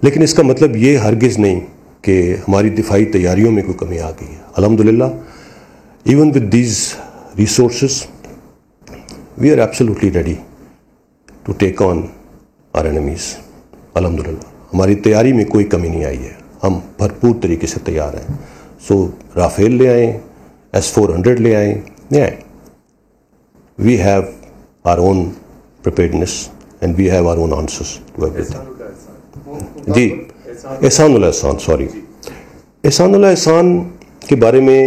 لیکن اس کا مطلب یہ ہرگز نہیں کہ ہماری دفاعی تیاریوں میں کوئی کمی آ گئی ہے. الحمدللہ even with these resources we are absolutely ready to take on our enemies. الحمدللہ ہماری تیاری میں کوئی کمی نہیں آئی ہے, ہم بھرپور طریقے سے تیار ہیں. سو رافیل لے آئیں, S-400 لے آئیں, لے آئیں. We have our own preparedness and we have our own answers to everything. جی Ehsanullah Ehsan, sorry, Ehsanullah Ehsan کے بارے میں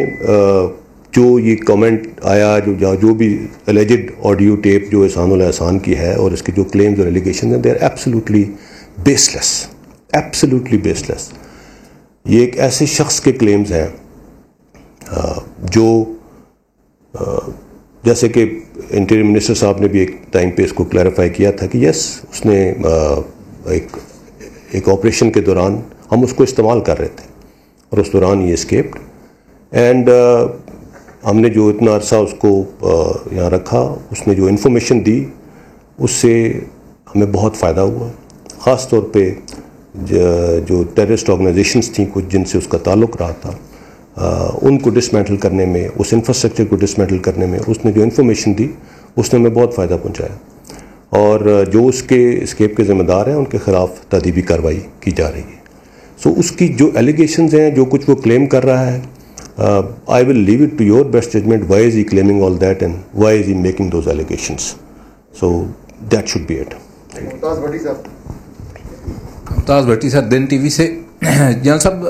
جو یہ کامنٹ آیا, جو بھی الیجڈ آڈیو ٹیپ جو احسان اللہ احسان کی ہے اور اس کے جو کلیمز اور ایلیگیشنز ہیں, they are absolutely baseless, absolutely baseless. یہ ایک ایسے شخص کے کلیمز ہیں جو جیسے کہ انٹیریئر منسٹر صاحب نے بھی ایک ٹائم پہ اس کو کلیریفائی کیا تھا کہ یس اس نے ایک آپریشن کے دوران ہم اس کو استعمال کر رہے تھے اور اس دوران یہ اسکیپڈ, اینڈ ہم نے جو اتنا عرصہ اس کو یہاں رکھا, اس نے جو انفارمیشن دی اس سے ہمیں بہت فائدہ ہوا. خاص طور پہ جو ٹیررسٹ آرگنائزیشنز تھیں کچھ جن سے اس کا تعلق رہا تھا, ان کو ڈسمینٹل کرنے میں, اس انفراسٹرکچر کو ڈسمینٹل کرنے میں اس نے جو انفارمیشن دی اس نے ہمیں بہت فائدہ پہنچایا. اور جو اس کے اسکیپ کے ذمہ دار ہیں ان کے خلاف تادیبی کارروائی کی جا رہی ہے. سو اس کی جو ایلیگیشنز ہیں, جو کچھ وہ کلیم کر رہا ہے, I will leave it to your best judgment. Why is he claiming all that and why is he making those allegations. So that should be it. Mumtaz Bhatti sahab, دن ٹی وی سے. جنرل صاحب,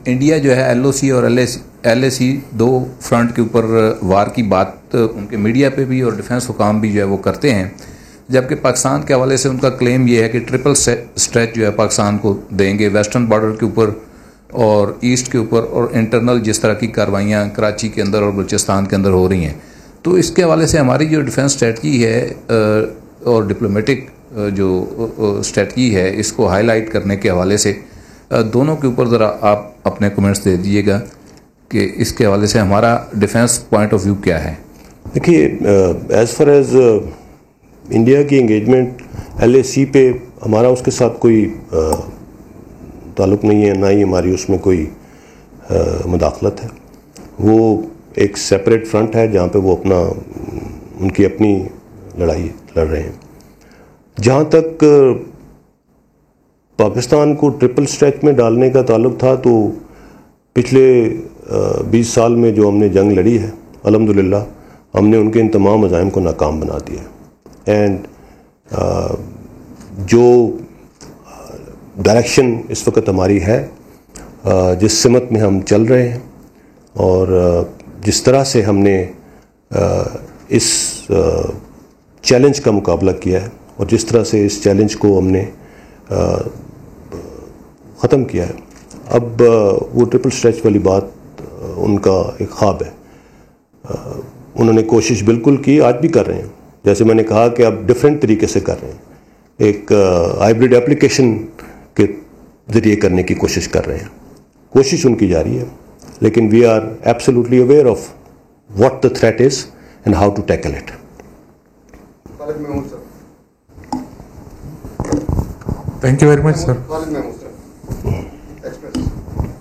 انڈیا جو ہے LOC اور LAC 2 front کے اوپر وار کی بات ان کے میڈیا پہ بھی اور ڈیفنس حکام بھی جو ہے وہ کرتے ہیں, جبکہ پاکستان کے حوالے سے ان کا کلیم یہ ہے کہ ٹرپل اسٹریچ جو ہے پاکستان کو دیں گے, ویسٹرن بارڈر کے اوپر اور ایسٹ کے اوپر, اور انٹرنل جس طرح کی کارروائیاں کراچی کے اندر اور بلوچستان کے اندر ہو رہی ہیں. تو اس کے حوالے سے ہماری جو ڈیفنس اسٹریٹجی ہے اور ڈپلومیٹک جو اسٹریٹجی ہے, اس کو ہائی لائٹ کرنے کے حوالے سے دونوں کے اوپر ذرا آپ اپنے کمنٹس دے دیجیے گا کہ اس کے حوالے سے ہمارا ڈیفنس پوائنٹ آف ویو کیا ہے. دیکھیے, ایز فار ایز انڈیا کی انگیجمنٹ LAC پہ ہمارا اس کے ساتھ کوئی تعلق نہیں ہے, نہ ہی ہماری اس میں کوئی مداخلت ہے. وہ ایک سیپریٹ فرنٹ ہے جہاں پہ وہ ان کی اپنی لڑائی لڑ رہے ہیں. جہاں تک پاکستان کو ٹرپل اسٹریچ میں ڈالنے کا تعلق تھا, تو پچھلے 20 سال میں جو ہم نے جنگ لڑی ہے, الحمدللہ ہم نے ان کے ان تمام عزائم کو ناکام بنا دیا. اینڈ جو ڈائریکشن اس وقت ہماری ہے, جس سمت میں ہم چل رہے ہیں, اور جس طرح سے ہم نے اس چیلنج کا مقابلہ کیا ہے, اور جس طرح سے اس چیلنج کو ہم نے ختم کیا ہے, اب وہ ٹرپل اسٹریچ والی بات ان کا ایک خواب ہے. انہوں نے کوشش بالکل کی, آج بھی کر رہے ہیں, جیسے میں نے کہا کہ اب ڈفرینٹ طریقے سے کر رہے ہیں, ایک ہائبرڈ اپلیکیشن کے ذریعے کرنے کی کوشش کر رہے ہیں. کوشش ان کی جاری ہے, لیکن we are absolutely aware of what the threat is and how to tackle it. Thank you very much, sir.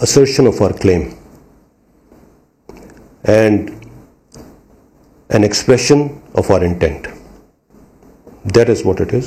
assertion of our claim and an expression of our intent. That is what it is.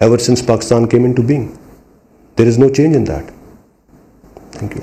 ever since Pakistan came into being. There is no change in that. Thank you.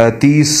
30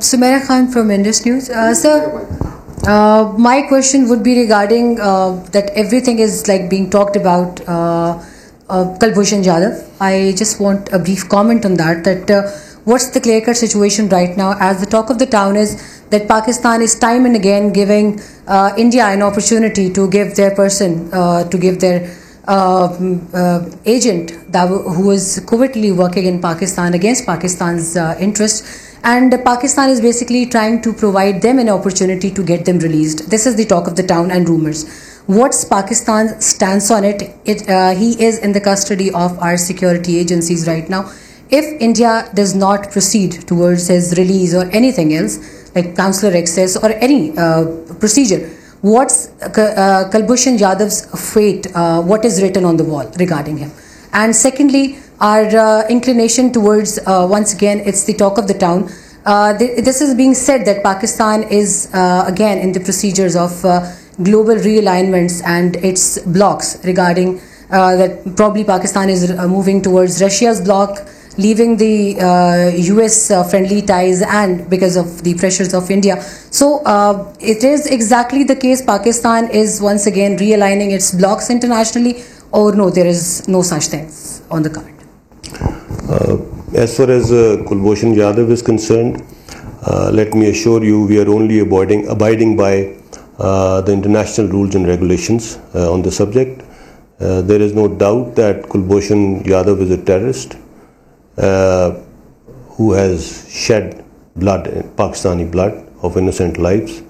Sumaira Khan from Indus News. Sir, my question would be regarding that everything is like being talked about Kulbhushan Jadhav. I just want a brief comment on that. What's the clear-cut situation right now? As the talk of the town is that Pakistan is time and again giving India an opportunity to give their person, to give their agent who is covertly working in Pakistan against Pakistan's interest, and Pakistan is basically trying to provide them an opportunity to get them released. This is the talk of the town and rumors. What's Pakistan's stance on it? He is in the custody of our security agencies right now. If India does not proceed towards his release or anything else, like consular access or any procedure, what's Kulbhushan Jadhav's fate? What is written on the wall regarding him? And secondly, our inclination towards, once again, it's the talk of the town. This is being said that Pakistan is again in the procedures of global realignments and its blocks regarding that probably Pakistan is moving towards Russia's bloc, leaving the US friendly ties, and because of the pressures of India. So it is exactly the case. Pakistan is once again realigning its blocks internationally, or no, there is no such things on the card. As far as Kulbhushan Jadhav is concerned, let me assure you we are only abiding by the international rules and regulations on the subject. There is no doubt that Kulbhushan Jadhav is a terrorist who has shed blood, Pakistani blood, of innocent lives.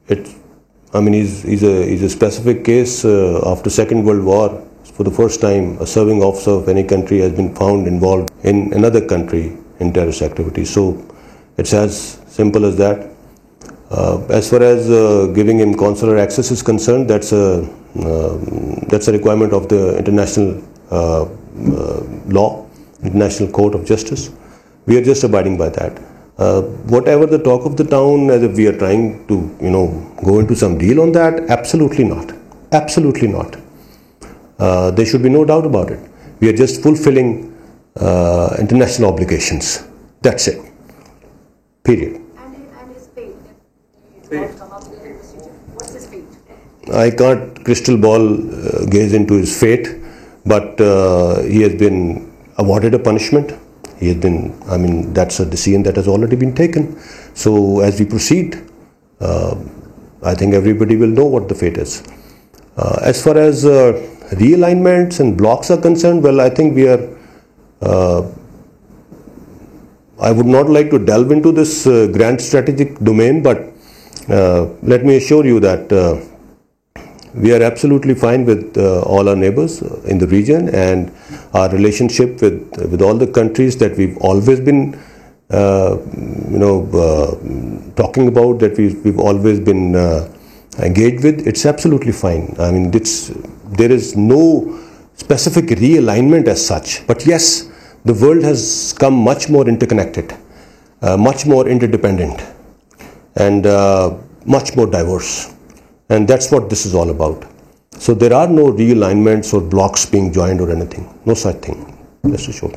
He's a specific case. After Second World War, for the first time, a serving officer of any country has been found involved in another country in terrorist activities. So it's as simple as that. As far as giving him consular access is concerned, that's a requirement of the international law, International Court of Justice. We are just abiding by that. Whatever the talk of the town, as if we are trying to, go into some deal on that, absolutely not. Absolutely not. There should be no doubt about it. We are just fulfilling international obligations. That's it. Period. And his fate. What's his fate? I can't crystal ball gaze into his fate, but he has been awarded a punishment. He has been, that's a decision that has already been taken. So as we proceed, I think everybody will know what the fate is. As far as realignments and blocks are concerned, well, I think we are, I would not like to delve into this grand strategic domain, but let me assure you that we are absolutely fine with all our neighbors in the region, and our relationship with all the countries that we've always been talking about, that we've always been engaged with, it's absolutely fine. I mean, there is no specific realignment as such, but yes, the world has come much more interconnected, much more interdependent, and much more diverse, and that's what this is all about. So there are no realignments or blocks being joined or anything, no such thing, rest assured.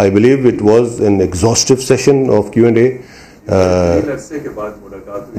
I believe it was an exhaustive session of Q&A.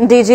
DG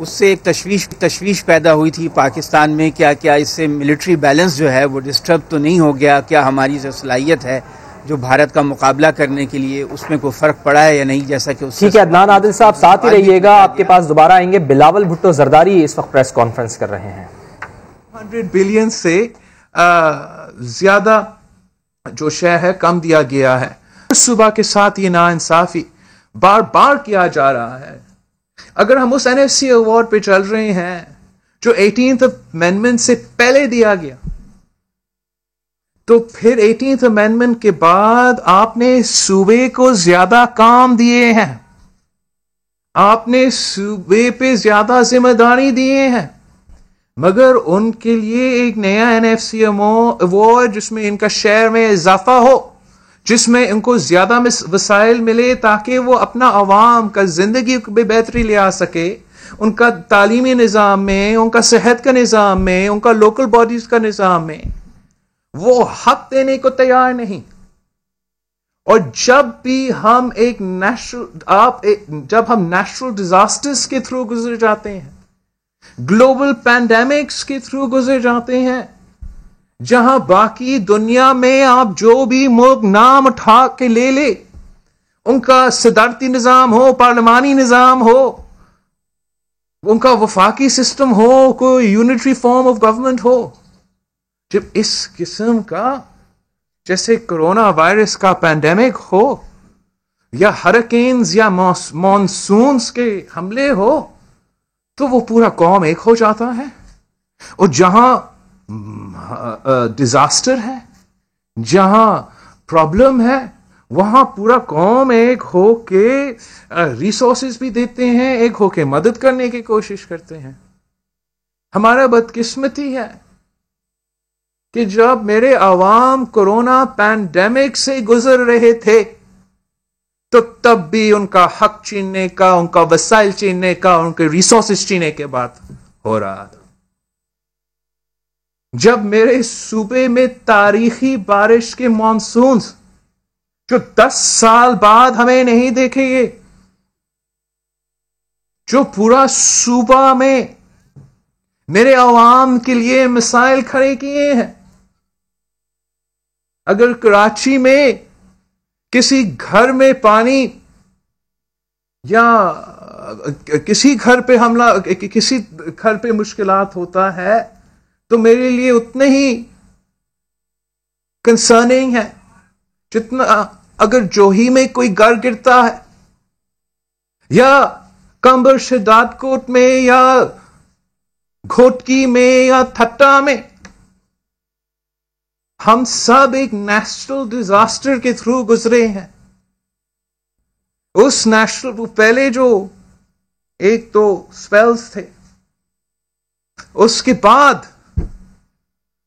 اس سے ایک تشویش پیدا ہوئی تھی پاکستان میں، کیا اس سے military balance جو ہے وہ ڈسٹرب تو نہیں ہو گیا؟ کیا ہماری جو صلاحیت ہے جو بھارت کا مقابلہ کرنے کے لیے اس میں کوئی فرق پڑا ہے یا نہیں؟ جیسا کہ ٹھیک ہے، عدنان عادل صاحب ساتھ ہی رہیے گا، آپ کے پاس دوبارہ آئیں گے۔ بلاول بھٹو زرداری اس وقت پریس کانفرنس کر رہے ہیں۔ 100 بلین سے زیادہ جو شے ہے کم دیا گیا ہے۔ صوبہ کے ساتھ یہ ناانصافی بار بار کیا جا رہا ہے۔ اگر ہم اس NFC ایوارڈ پہ چل رہے ہیں جو 18th امینڈمنٹ سے پہلے دیا گیا، تو پھر 18th امینڈمنٹ کے بعد آپ نے صوبے کو زیادہ کام دیے ہیں، آپ نے صوبے پہ زیادہ ذمہ داری دیے ہیں، مگر ان کے لیے ایک نیا NFC ایوارڈ جس میں ان کا شیئر میں اضافہ ہو، جس میں ان کو زیادہ وسائل ملے تاکہ وہ اپنا عوام کا زندگی میں بہتری لے آ سکے، ان کا تعلیمی نظام میں، ان کا صحت کا نظام میں، ان کا لوکل باڈیز کا نظام میں، وہ حق دینے کو تیار نہیں۔ اور جب بھی ہم جب ہم نیچرل ڈیزاسٹرز کے تھرو گزر جاتے ہیں، گلوبل پینڈیمکس کے تھرو گزر جاتے ہیں، جہاں باقی دنیا میں آپ جو بھی ملک نام اٹھا کے لے لے، ان کا صدارتی نظام ہو، پارلیمانی نظام ہو، ان کا وفاقی سسٹم ہو، کوئی یونٹری فارم آف گورنمنٹ ہو، جب اس قسم کا جیسے کرونا وائرس کا پینڈیمک ہو یا ہرکینز یا مانسونز کے حملے ہو، تو وہ پورا قوم ایک ہو جاتا ہے۔ اور جہاں ڈیزاسٹر ہے، جہاں پرابلم ہے، وہاں پورا قوم ایک ہو کے ریسورسز بھی دیتے ہیں، ایک ہو کے مدد کرنے کی کوشش کرتے ہیں۔ ہمارا بدقسمتی ہے کہ جب میرے عوام کورونا پینڈیمک سے گزر رہے تھے تو تب بھی ان کا حق چھیننے کا، ان کا وسائل چھیننے کا، ان کے ریسورسز چھیننے کے بعد ہو رہا تھا۔ جب میرے صوبے میں تاریخی بارش کے مانسونز جو 10 سال بعد ہمیں نہیں دیکھے گے، جو پورا صوبہ میں میرے عوام کے لیے مسائل کھڑے کیے ہیں، اگر کراچی میں کسی گھر میں پانی یا کسی گھر پہ حملہ، کسی گھر پہ مشکلات ہوتا ہے تو میرے لیے اتنے ہی کنسرننگ ہے جتنا اگر جوہی میں کوئی گھر گرتا ہے یا کمبر شداد کوٹ میں یا گھوٹکی میں یا تھٹا میں۔ ہم سب ایک نیچرل ڈیزاسٹر کے تھرو گزرے ہیں۔ اس نیچرل پہلے جو ایک تو سپیلز تھے، اس کے بعد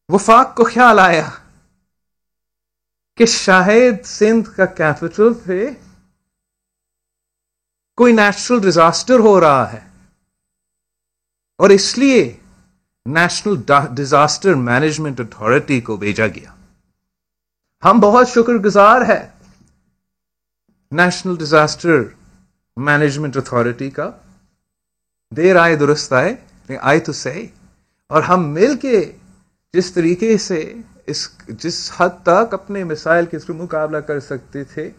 وفاق کو خیال آیا کہ شاید سندھ کا کیپٹل پہ کوئی نیچرل ڈیزاسٹر ہو رہا ہے، اور اس لیے نیشنل ڈیزاسٹر مینجمنٹ اتھارٹی کو بھیجا گیا۔ ہم بہت شکر گزار ہے نیشنل ڈیزاسٹر مینجمنٹ اتھارٹی کا۔ دیر آئے درست آئے، آئے تو صحیح۔ اور ہم مل کے جس طریقے سے جس حد تک اپنے مسائل کے تھرو مقابلہ کر سکتے تھے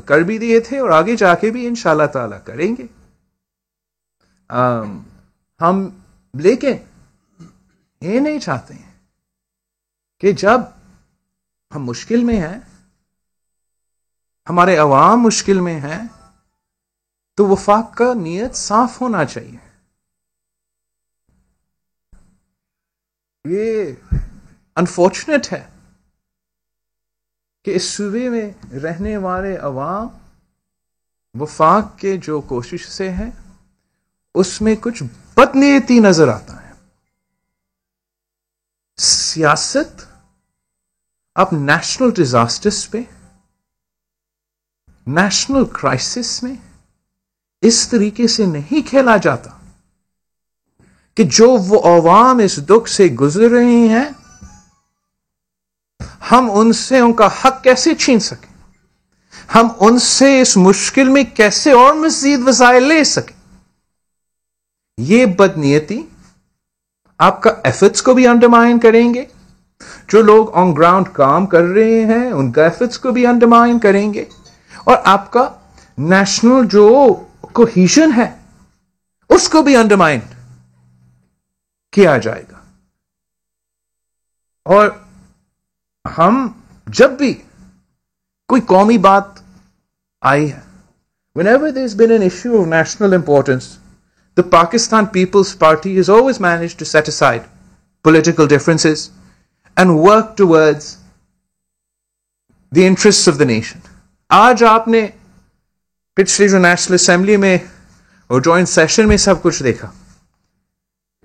کر بھی دیے تھے، اور آگے جا کے بھی انشاءاللہ تعالی کریں گے ہم۔ لیکن یہ نہیں چاہتے ہیں کہ جب ہم مشکل میں ہیں، ہمارے عوام مشکل میں ہیں، تو وفاق کا نیت صاف ہونا چاہیے۔ یہ انفارچونیٹ ہے کہ اس صوبے میں رہنے والے عوام وفاق کے جو کوشش سے ہیں اس میں کچھ بدنیتی نظر آتا ہے۔ سیاست اب نیشنل ڈیزاسٹرز پہ، نیشنل کرائسس میں اس طریقے سے نہیں کھیلا جاتا کہ جو وہ عوام اس دکھ سے گزر رہے ہیں ہم ان سے ان کا حق کیسے چھین سکیں، ہم ان سے اس مشکل میں کیسے اور مزید وسائل لے سکیں۔ یہ بدنیتی آپ کا ایفرٹس کو بھی انڈرمائن کریں گے, جو لوگ آن گراؤنڈ کام کر رہے ہیں ان کا ایفرٹس کو بھی انڈرمائن کریں گے, اور آپ کا نیشنل جو کوہیژن ہے اس کو بھی انڈرمائن کیا جائے گا. اور ہم جب بھی کوئی قومی بات آئی ہے, whenever there's been an issue of national importance, the Pakistan People's Party has always managed to set aside political differences and work towards the interests of the nation. آج آپ نے پچھلی جو نیشنل اسمبلی میں اور جوائنٹ سیشن میں سب کچھ دیکھا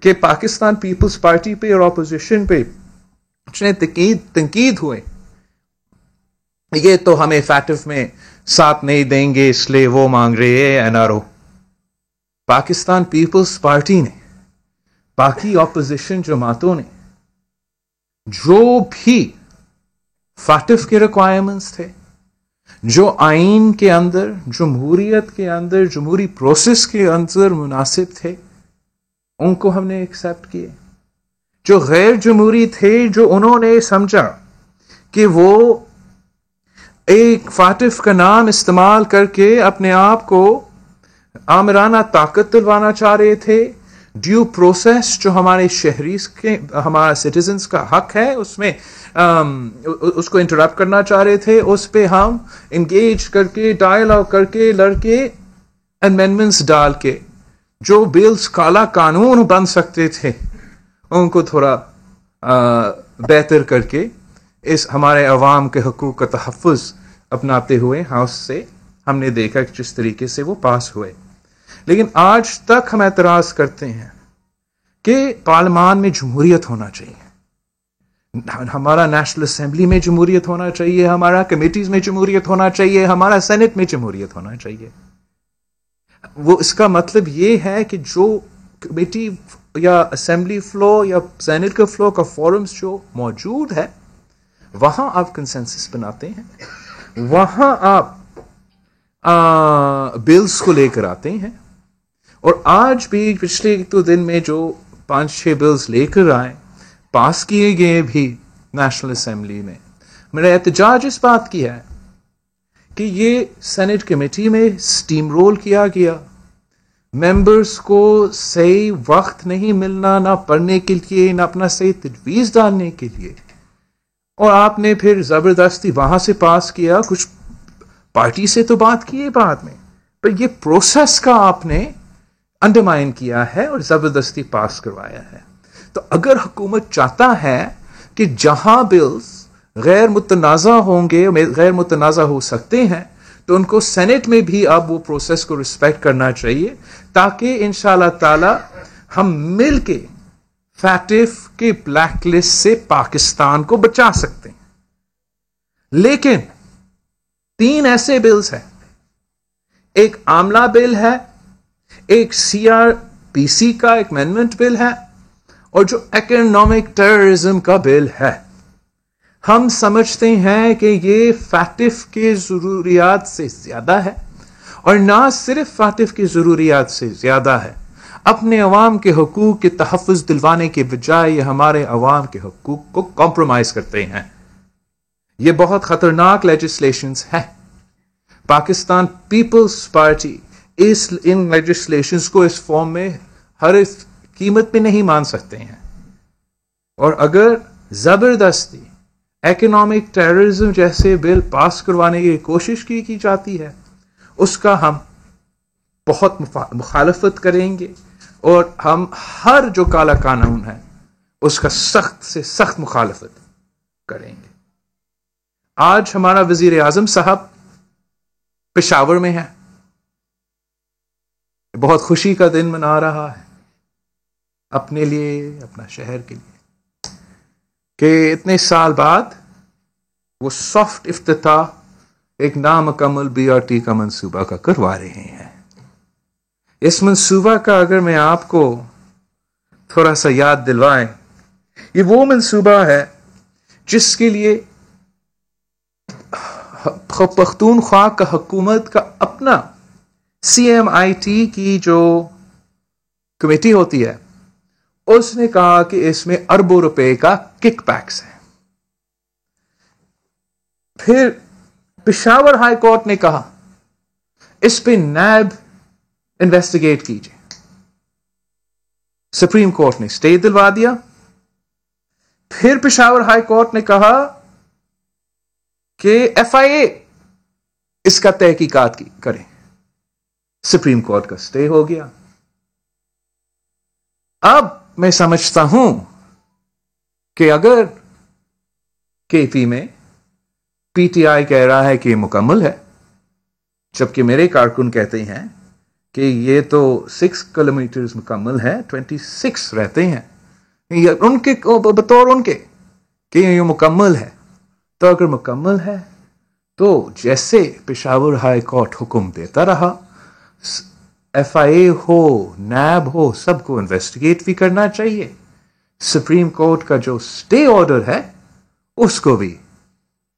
کہ پاکستان پیپلز پارٹی پہ اور اپوزیشن پہ اتنے تنقید ہوئے, یہ تو ہمیں فیٹف میں ساتھ نہیں دیں گے اس لیے وہ مانگ رہے ہیں N R O. Pakistan Peoples Party نے, باقی اپوزیشن جماعتوں نے جو بھی فیٹف کے ریکوائرمنٹس تھے, جو آئین کے اندر, جمہوریت کے اندر, جمہوری پروسیس کے اندر مناسب تھے, ان کو ہم نے ایکسپٹ کیے. جو غیر جمہوری تھے, جو انہوں نے سمجھا کہ وہ ایک فاٹف کا نام استعمال کر کے اپنے آپ کو آمرانہ طاقت دلوانا چاہ رہے تھے, ڈیو پروسیس جو ہمارے شہری کے, ہمارا سٹیزنز کا حق ہے اس میں اس کو انٹرپٹ کرنا چاہ رہے تھے, اس پہ ہم انگیج کر کے, ڈائلاگ کر کے, لڑ کے, امینڈمنٹس ڈال کے جو بلز کالا قانون بن سکتے تھے ان کو تھوڑا بہتر کر کے اس ہمارے عوام کے حقوق کا تحفظ اپناتے ہوئے ہاؤس سے ہم نے دیکھا کہ جس طریقے سے وہ پاس ہوئے. لیکن آج تک ہم اعتراض کرتے ہیں کہ پارلیمان میں جمہوریت ہونا چاہیے, ہمارا نیشنل اسمبلی میں جمہوریت ہونا چاہیے, ہمارا کمیٹیز میں جمہوریت ہونا چاہیے, ہمارا سینٹ میں جمہوریت ہونا چاہیے. وہ اس کا مطلب یہ ہے کہ جو کمیٹی یا اسمبلی فلو یا سینٹ کا فلو کا فورمز جو موجود ہے وہاں آپ کنسنسس بناتے ہیں, وہاں آپ بلز کو لے کر آتے ہیں. اور آج بھی پچھلے ایک دو دن میں جو 5-6 بلز لے کر آئے, پاس کیے گئے بھی نیشنل اسمبلی میں, میرا احتجاج اس بات کی ہے کہ یہ سینٹ کمیٹی میں سٹیم رول کیا گیا, ممبرز کو صحیح وقت نہیں ملنا, نہ پڑھنے کے لیے, نہ اپنا صحیح تجویز ڈالنے کے لیے, اور آپ نے پھر زبردستی وہاں سے پاس کیا. کچھ پارٹی سے تو بات کی بعد میں, پر یہ پروسیس کا آپ نے انڈرمائن کیا ہے اور زبردستی پاس کروایا ہے. تو اگر حکومت چاہتا ہے کہ جہاں بلز غیر متنازع ہوں گے, غیر متنازع ہو سکتے ہیں, تو ان کو سینٹ میں بھی اب وہ پروسیس کو رسپیکٹ کرنا چاہیے, تاکہ انشاءاللہ تعالی ہم مل کے فیٹف کے بلیک لسٹ سے پاکستان کو بچا سکتے ہیں. لیکن 3 ایسے بلز ہیں, ایک آملہ بل ہے, ایک CRPC کا ایک امینڈمنٹ بل ہے, اور جو اکنامک ٹیررزم کا بل ہے. ہم سمجھتے ہیں کہ یہ فیٹف کے ضروریات سے زیادہ ہے, اور نہ صرف فیٹف کی ضروریات سے زیادہ ہے, اپنے عوام کے حقوق کے تحفظ دلوانے کے بجائے یہ ہمارے عوام کے حقوق کو کمپرومائز کرتے ہیں. یہ بہت خطرناک لیجسلیشنز ہیں. پاکستان پیپلز پارٹی ان لیجسلیشنز کو اس فارم میں ہر قیمت پہ نہیں مان سکتے ہیں, اور اگر زبردستی اکنامک ٹیررزم جیسے بل پاس کروانے کی کوشش کی جاتی ہے, اس کا ہم بہت مخالفت کریں گے, اور ہم ہر جو کالا قانون ہے اس کا سخت سے سخت مخالفت کریں گے. آج ہمارا وزیر اعظم صاحب پشاور میں ہے, بہت خوشی کا دن منا رہا ہے اپنے لیے, اپنا شہر کے لیے, کہ اتنے سال بعد وہ سافٹ افتتاح ایک نامکمل BRT کا منصوبہ کا کروا رہے ہیں. اس منصوبہ کا اگر میں آپ کو تھوڑا سا یاد دلوائیں, یہ وہ منصوبہ ہے جس کے لیے پختونخوا کا حکومت کا اپنا CMIT کی جو کمیٹی ہوتی ہے, اس نے کہا کہ اس میں اربوں روپے کا کک بیکس ہے. پھر پشاور ہائی کورٹ نے کہا اس پہ نیب انویسٹیگیٹ کیجیے. سپریم کورٹ نے اسٹے دلوا دیا. پھر پشاور ہائی کورٹ نے کہا کہ ایف آئی اے اس کا تحقیقات کرے. سپریم کورٹ کا اسٹے ہو گیا. اب میں سمجھتا ہوں کہ اگر کے پی میں پی ٹی آئی کہہ رہا ہے کہ یہ مکمل ہے, جبکہ میرے کارکن کہتے ہیں کہ یہ تو 6 کلومیٹر مکمل ہے, 26 رہتے ہیں ان کے بطور ان کے کہ یہ مکمل ہے. تو اگر مکمل ہے تو جیسے پشاور ہائی کورٹ حکم دیتا رہا, ایف آئی اے ہو نیب ہو سب کو انویسٹیگیٹ بھی کرنا چاہیے. سپریم کورٹ کا جو اسٹے آرڈر ہے اس کو بھی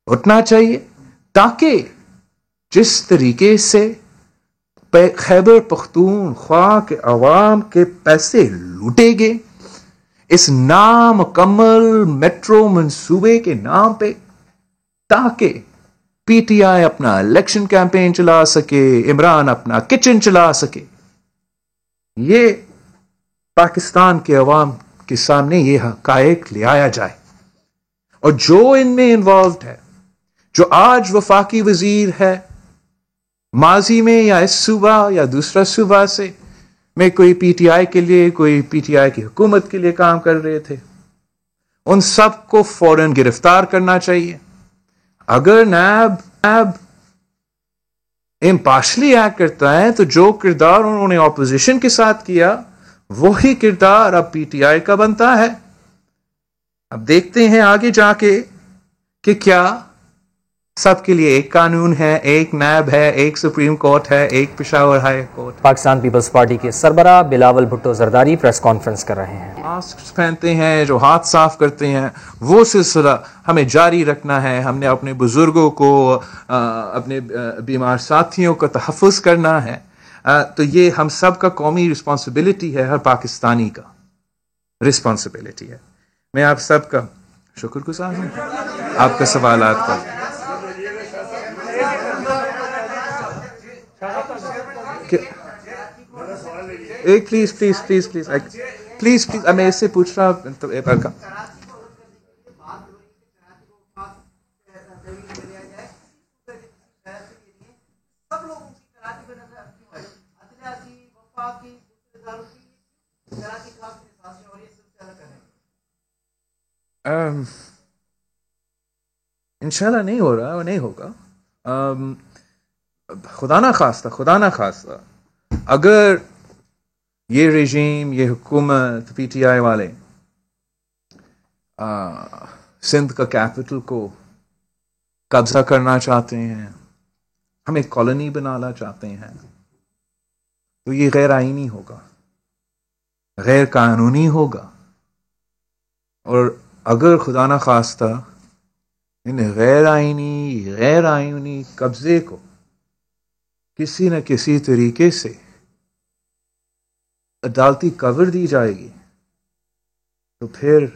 اٹھنا چاہیے, تاکہ جس طریقے سے خیبر پختونخوا کے عوام کے پیسے لوٹے گئے اس نامکمل میٹرو منصوبے کے نام پہ, تاکہ پی ٹی آئی اپنا الیکشن کیمپین چلا سکے, عمران اپنا کچن چلا سکے. یہ پاکستان کے عوام کے سامنے یہ حقائق لے آیا جائے. اور جو ان میں انوالوڈ ہے, جو آج وفاقی وزیر ہے, ماضی میں یا اس صوبہ یا دوسرا صوبہ سے میں کوئی پی ٹی آئی کے لیے, کوئی پی ٹی آئی کی حکومت کے لیے کام کر رہے تھے, ان سب کو فوراً گرفتار کرنا چاہیے. اگر نیب امپارشلی ایکٹ کرتا ہے تو جو کردار انہوں نے اپوزیشن کے ساتھ کیا وہی کردار اب پی ٹی آئی کا بنتا ہے. اب دیکھتے ہیں آگے جا کے کہ کیا سب کے لیے ایک قانون ہے, ایک نیب ہے, ایک سپریم کورٹ ہے, ایک Peshawar High Court. Pakistan Peoples Party کے سربراہ بلاول بھٹو زرداری پریس کانفرنس کر رہے ہیں. ماسک پہنتے ہیں, جو ہاتھ صاف کرتے ہیں, وہ سلسلہ ہمیں جاری رکھنا ہے. ہم نے اپنے بزرگوں کو, اپنے بیمار ساتھیوں کا تحفظ کرنا ہے. تو یہ ہم سب کا قومی رسپانسبلٹی ہے, ہر پاکستانی کا رسپانسبلٹی ہے. میں آپ سب کا شکر گزار ہوں آپ کا سوالات پر. ایک پلیز میں اس سے پوچھ رہا ہوں. انشاءاللہ نہیں ہو رہا, نہیں ہوگا. خدا نہ خواستہ اگر یہ رژیم, یہ حکومت, پی ٹی آئی والے سندھ کا کیپٹل کو قبضہ کرنا چاہتے ہیں, ہمیں کالونی بنانا چاہتے ہیں, تو یہ غیر آئینی ہوگا, غیر قانونی ہوگا. اور اگر خدا نہ خواستہ ان غیر آئینی قبضے کو کسی نہ کسی طریقے سے عدالتی کور دی جائے گی, تو پھر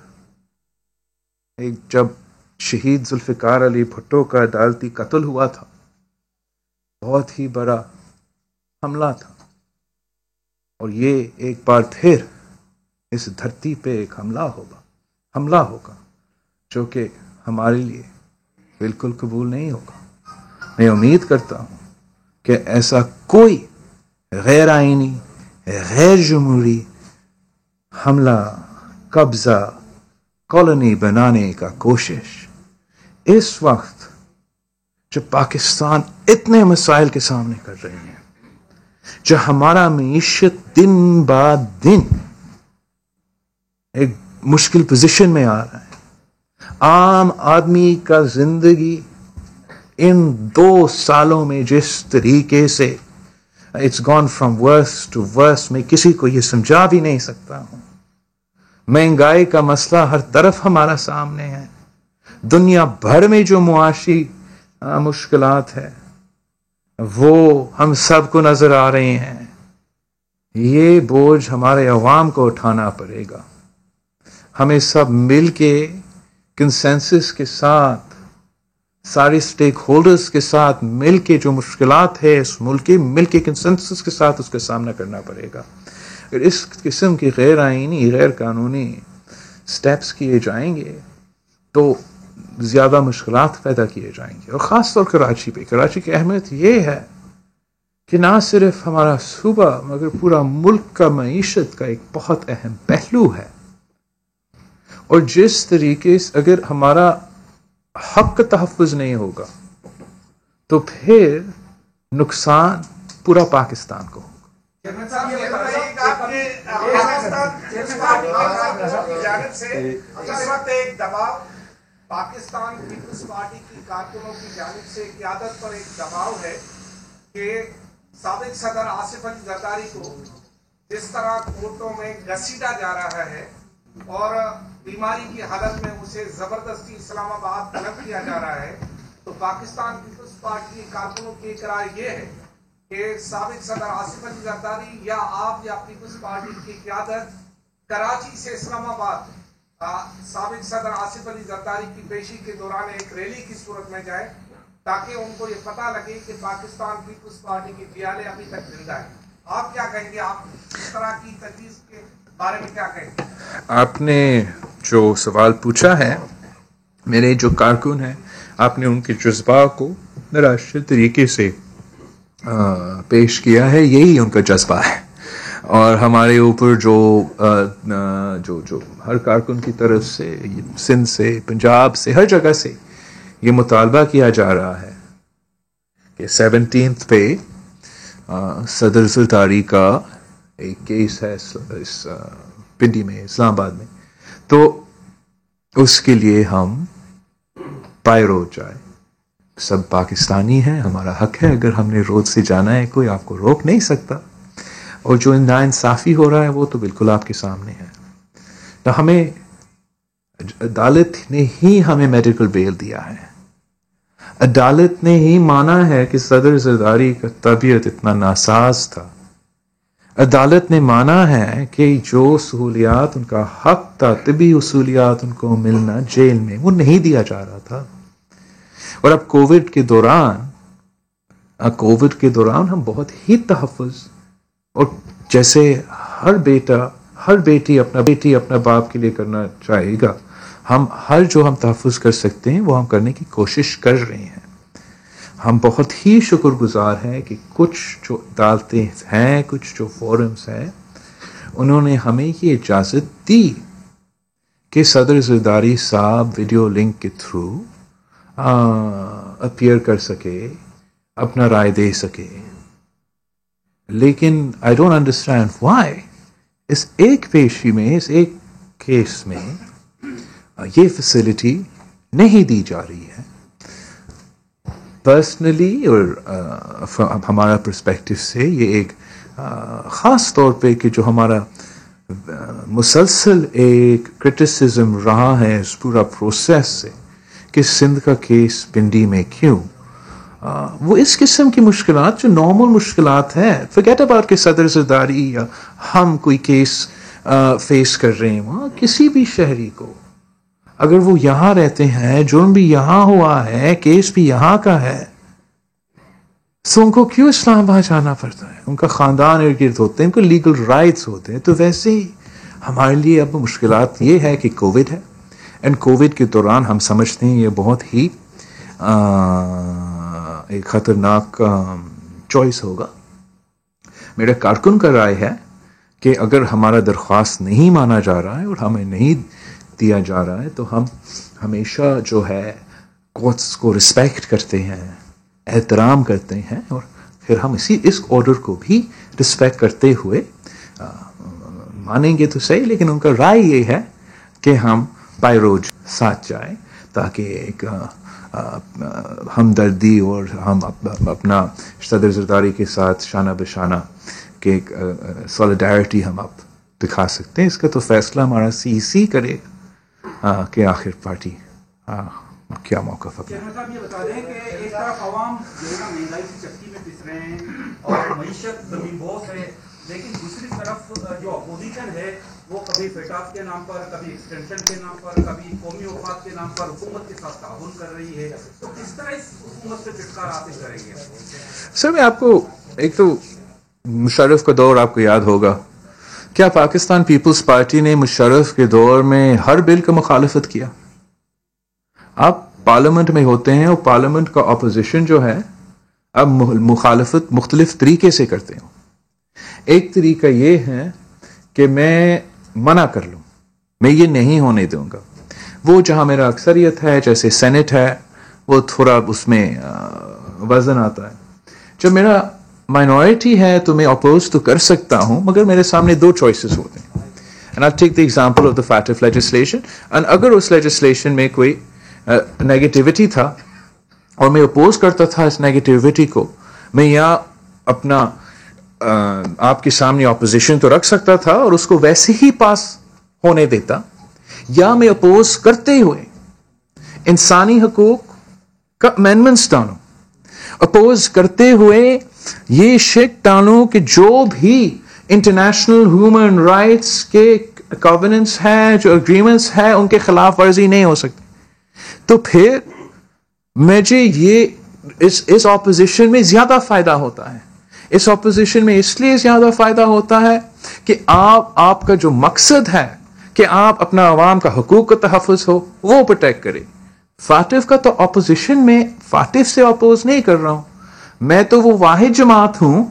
جب شہید ذوالفقار علی بھٹو کا عدالتی قتل ہوا تھا, بہت ہی بڑا حملہ تھا, اور یہ ایک بار پھر اس دھرتی پہ ایک حملہ ہوگا جو کہ ہمارے لیے بالکل قبول نہیں ہوگا. میں امید کرتا ہوں کہ ایسا کوئی غیر آئینی, غیر جمہوری حملہ, قبضہ, کالونی بنانے کا کوشش اس وقت جب پاکستان اتنے مسائل کے سامنے کر رہے ہیں, جو ہمارا معیشت دن بعد دن ایک مشکل پوزیشن میں آ رہا ہے, عام آدمی کا زندگی ان 2 سالوں میں جس طریقے سے it's gone from worse to worse, میں کسی کو یہ سمجھا بھی نہیں سکتا ہوں. مہنگائی کا مسئلہ ہر طرف ہمارا سامنے ہے, دنیا بھر میں جو معاشی مشکلات ہے وہ ہم سب کو نظر آ رہے ہیں. یہ بوجھ ہمارے عوام کو اٹھانا پڑے گا. ہمیں سب مل کے کنسنسس کے ساتھ سارے سٹیک ہولڈرز کے ساتھ مل کے جو مشکلات ہے اس ملک کے مل کے کنسنسس کے ساتھ اس کا سامنا کرنا پڑے گا. اگر اس قسم کے غیر آئینی غیر قانونی سٹیپس کیے جائیں گے تو زیادہ مشکلات پیدا کیے جائیں گے. اور خاص طور کراچی پہ کراچی کی اہمیت یہ ہے کہ نہ صرف ہمارا صوبہ مگر پورا ملک کا معیشت کا ایک بہت اہم پہلو ہے. اور جس طریقے سے اگر ہمارا حق کا تحفظ نہیں ہوگا تو پھر نقصان پورا پاکستان کو پاکستان پیپلز پارٹی کی کارکنوں کی جانب سے قیادت پر ایک دباؤ ہے کہ سابق صدر آصف علی زرداری کو جس طرح کورٹوں میں گھسیٹا جا رہا ہے اور بیماری کی حالت میں اسے زبردستی اسلام آباد طلب کیا جا رہا ہے، تو پاکستان پیپلز پارٹی کے کارکنوں کی اقرار یہ ہے کہ سابق صدر آصف علی زرداری یا آپ یا پیپلز پارٹی کی قیادت کراچی سے اسلام آباد سابق صدر آصف علی زرداری کی پیشی کے دوران ایک ریلی کی صورت میں جائے تاکہ ان کو یہ پتہ لگے کہ پاکستان پیپلز پارٹی کی خیالیں ابھی تک زندہ ہے. آپ کیا کہیں گے؟ آپ اس طرح کی تجویز کے بارے میں کیا کہیں گے؟ آپ نے جو سوال پوچھا ہے میرے جو کارکن ہیں آپ نے ان کے جذبہ کو راشد طریقے سے پیش کیا ہے. یہی ان کا جذبہ ہے اور ہمارے اوپر جو ہر کارکن کی طرف سے سندھ سے پنجاب سے ہر جگہ سے یہ مطالبہ کیا جا رہا ہے کہ 17 پہ صدر زرداری کا ایک کیس ہے اس پنڈی میں اسلام آباد میں، تو اس کے لیے ہم پائے روڈ جائے. سب پاکستانی ہیں، ہمارا حق ہے. اگر ہم نے روڈ سے جانا ہے کوئی آپ کو روک نہیں سکتا. اور جو ناانصافی ہو رہا ہے وہ تو بالکل آپ کے سامنے ہے. تو ہمیں عدالت نے ہی ہمیں میڈیکل بیل دیا ہے. عدالت نے ہی مانا ہے کہ صدر زرداری کا طبیعت اتنا ناساز تھا. عدالت نے مانا ہے کہ جو سہولیات ان کا حق تھا طبی اصولیات ان کو ملنا جیل میں وہ نہیں دیا جا رہا تھا. اور اب کووڈ کے دوران ہم بہت ہی تحفظ اور جیسے ہر بیٹی اپنا باپ کے لیے کرنا چاہے گا، ہم جو ہم تحفظ کر سکتے ہیں وہ ہم کرنے کی کوشش کر رہے ہیں. ہم بہت ہی شکر گزار ہیں کہ کچھ جو عدالتیں ہیں کچھ جو فورمز ہیں انہوں نے ہمیں یہ اجازت دی کہ صدر زرداری صاحب ویڈیو لنک کے تھرو اپیئر کر سکے، اپنا رائے دے سکے. لیکن آئی ڈونٹ انڈرسٹینڈ وائی اس ایک پیشی میں اس ایک کیس میں یہ فیسلٹی نہیں دی جا رہی ہے. پرسنلی اور ہمارا پرسپیکٹو سے یہ ایک خاص طور پہ کہ جو ہمارا مسلسل ایک کرٹیسزم رہا ہے اس پورا پروسیس سے کہ سندھ کا کیس پنڈی میں کیوں وہ اس قسم کی مشکلات جو نارمل مشکلات ہیں، فرگیٹ اباؤٹ کہ صدر زرداری یا ہم کوئی کیس فیس کر رہے ہیں، وہاں کسی بھی شہری کو اگر وہ یہاں رہتے ہیں، جرم بھی یہاں ہوا ہے، کیس بھی یہاں کا ہے، تو ان کو کیوں اسلام آباد جانا پڑتا ہے؟ ان کا خاندان ارد گرد ہوتے ہیں، ان کو لیگل رائٹس ہوتے ہیں. تو ویسے ہی ہمارے لیے اب مشکلات یہ ہے کہ کووڈ ہے، اینڈ کووڈ کے دوران ہم سمجھتے ہیں یہ بہت ہی ایک خطرناک چوائس ہوگا. میرے کارکن کا رائے ہے کہ اگر ہمارا درخواست نہیں مانا جا رہا ہے اور ہمیں نہیں دیا جا رہا ہے تو ہم ہمیشہ جو ہے کورٹس کو رسپیکٹ کرتے ہیں، احترام کرتے ہیں، اور پھر ہم اس آرڈر کو بھی رسپیکٹ کرتے ہوئے مانیں گے تو صحیح. لیکن ان کا رائے یہ ہے کہ ہم بائی روڈ ساتھ جائیں تاکہ ایک ہمدردی اور ہم اپنا صدر زرداری کے ساتھ شانہ بشانہ کہ سولیڈیرٹی ہم اب دکھا سکتے ہیں. اس کا تو فیصلہ ہمارا سی کرے کہ آخر پارٹی کیا موقف ہے. صاحب یہ بتا دیں کہ ایک طرف عوام جو ہے نا مہنگائی کی چکی میں پس رہے ہیں اور معیشت بھی بہت ہے، لیکن دوسری طرف جو اپوزیشن ہے وہ کبھی فیٹاف کے نام پر, کبھی ایکسٹینشن کے نام پر, کبھی قومی وفات کے نام پر حکومت کے ساتھ تعاون کر رہی ہے. تو کس طرح اس حکومت سے چھٹکارا حاصل کریں گے؟ سر میں آپ کو ایک تو مشرف کا دور آپ کو یاد ہوگا. کیا پاکستان پیپلز پارٹی نے مشرف کے دور میں ہر بل کا مخالفت کیا؟ آپ پارلیمنٹ میں ہوتے ہیں اور پارلیمنٹ کا اپوزیشن جو ہے اب مخالفت مختلف طریقے سے کرتے ہیں. ایک طریقہ یہ ہے کہ میں منع کر لوں, میں یہ نہیں ہونے دوں گا. وہ جہاں میرا اکثریت ہے جیسے سینٹ ہے وہ تھوڑا اس میں وزن آتا ہے. جب میرا مائنورٹی ہے تو میں اپوز تو کر سکتا ہوں, مگر میرے سامنے دو چوائسز ہوتے ہیں. And I take the example of the FATF legislation. And اگر اس لیجسلیشن میں کوئی نیگیٹیوٹی تھا اور میں اپوز کرتا تھا اس نیگیٹیوٹی کو, میں یا اپنا آپ کے سامنے اپوزیشن تو رکھ سکتا تھا اور اس کو ویسے ہی پاس ہونے دیتا, یا میں اپوز کرتے ہوئے انسانی حقوق کا امینڈمنٹس ڈالوں, اپوز کرتے ہوئے یہ شک ڈالوں کہ جو بھی انٹرنیشنل ہیومن رائٹس کے کووننٹس ہیں, جو اگریمنٹس ہیں, ان کے خلاف ورزی نہیں ہو سکتی. تو پھر مجھے یہ اس اپوزیشن میں زیادہ فائدہ ہوتا ہے. اس اپوزیشن میں اس لیے زیادہ فائدہ ہوتا ہے کہ آپ کا جو مقصد ہے کہ آپ اپنا عوام کا حقوق کا تحفظ ہو وہ پروٹیکٹ کرے. فاٹف کا تو اپوزیشن میں فاٹف سے اپوز نہیں کر رہا ہوں, میں تو وہ واحد جماعت ہوں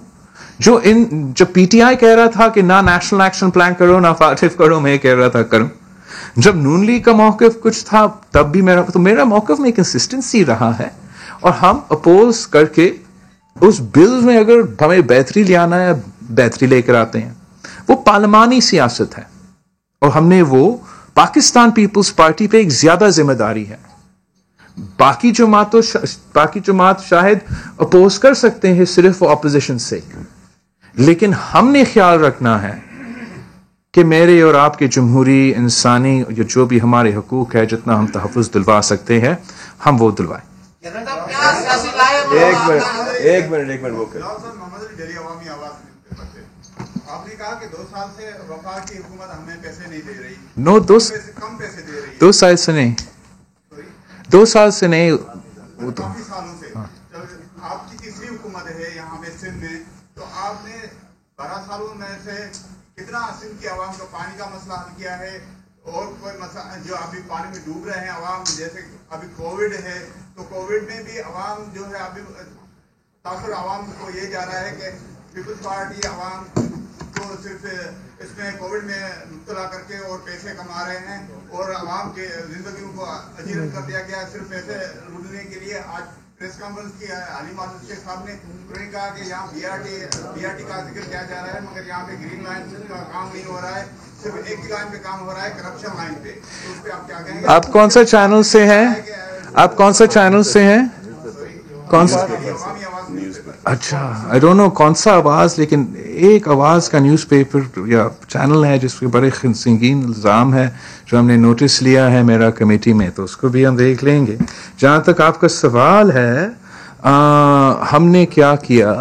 جو پی ٹی آئی کہہ رہا تھا کہ نہ نیشنل ایکشن پلان کرو نہ فاٹف کرو, میں کہہ رہا تھا کروں. جب نون لیگ کا موقف کچھ تھا تب بھی میرا موقف میں کنسسٹنسی رہا ہے, اور ہم اپوز کر کے اس بل میں اگر ہمیں بہتری لے آنا ہے بہتری لے کر آتے ہیں. وہ پارلیمانی سیاست ہے اور ہم نے وہ پاکستان پیپلز پارٹی پہ ایک زیادہ ذمہ داری ہے. باقی جماعت شاید اپوز کر سکتے ہیں صرف اپوزیشن سے, لیکن ہم نے خیال رکھنا ہے کہ میرے اور آپ کے جمہوری انسانی جو بھی ہمارے حقوق ہے جتنا ہم تحفظ دلوا سکتے ہیں ہم وہ دلوائیں. ایک منٹ آپ نے کہا کہ 2 سال سے وفاق کی حکومت ہمیں پیسے نہیں دے رہی. کم پیسے دے رہی ہے. 2 سال سے نہیں, 2 سال سے نہیں, کافی سالوں سے. آپ کی تیسری حکومت ہے یہاں پہ سندھ میں, تو آپ نے 12 سالوں میں سے کتنا سندھ کی عوام کا پانی کا مسئلہ حل کیا ہے؟ اور کوئی مسئلہ جو ابھی پانی میں ڈوب رہے ہیں عوام, جیسے ابھی کووڈ ہے تو کووڈ میں بھی عوام جو ہے ابھی تاثر عوام کو یہ جا رہا ہے کہ پیپلز پارٹی عوام کو صرف اس میں کووڈ میں مبتلا کر کے اور پیسے کما رہے ہیں, اور عوام کے زندگیوں کو اجیرت کر دیا گیا صرف پیسے لوٹنے کے لیے. آج پریس کانفرنس کی علی ماجد شیخ صاحب نے انہوں نے کہا کہ یہاں بی آر ٹی کا ذکر کیا جا رہا ہے, مگر یہاں پہ گرین لائن کا کام نہیں ہو رہا ہے, صرف ایک ہی لائن پہ کام ہو رہا ہے, کرپشن لائن پہ. تو اس پہ آپ کیا کہیں گے؟ آپ کون سا چینل سے ہیں؟ آپ کون سا چینل سے ہیں؟ کون سا؟ اچھا آئی ڈونٹ نو کون سا آواز, لیکن ایک آواز کا نیوز پیپر یا چینل ہے جس کے بڑے سنگین الزام ہے جو ہم نے نوٹس لیا ہے میرا کمیٹی میں, تو اس کو بھی ہم دیکھ لیں گے. جہاں تک آپ کا سوال ہے, ہم نے کیا کیا,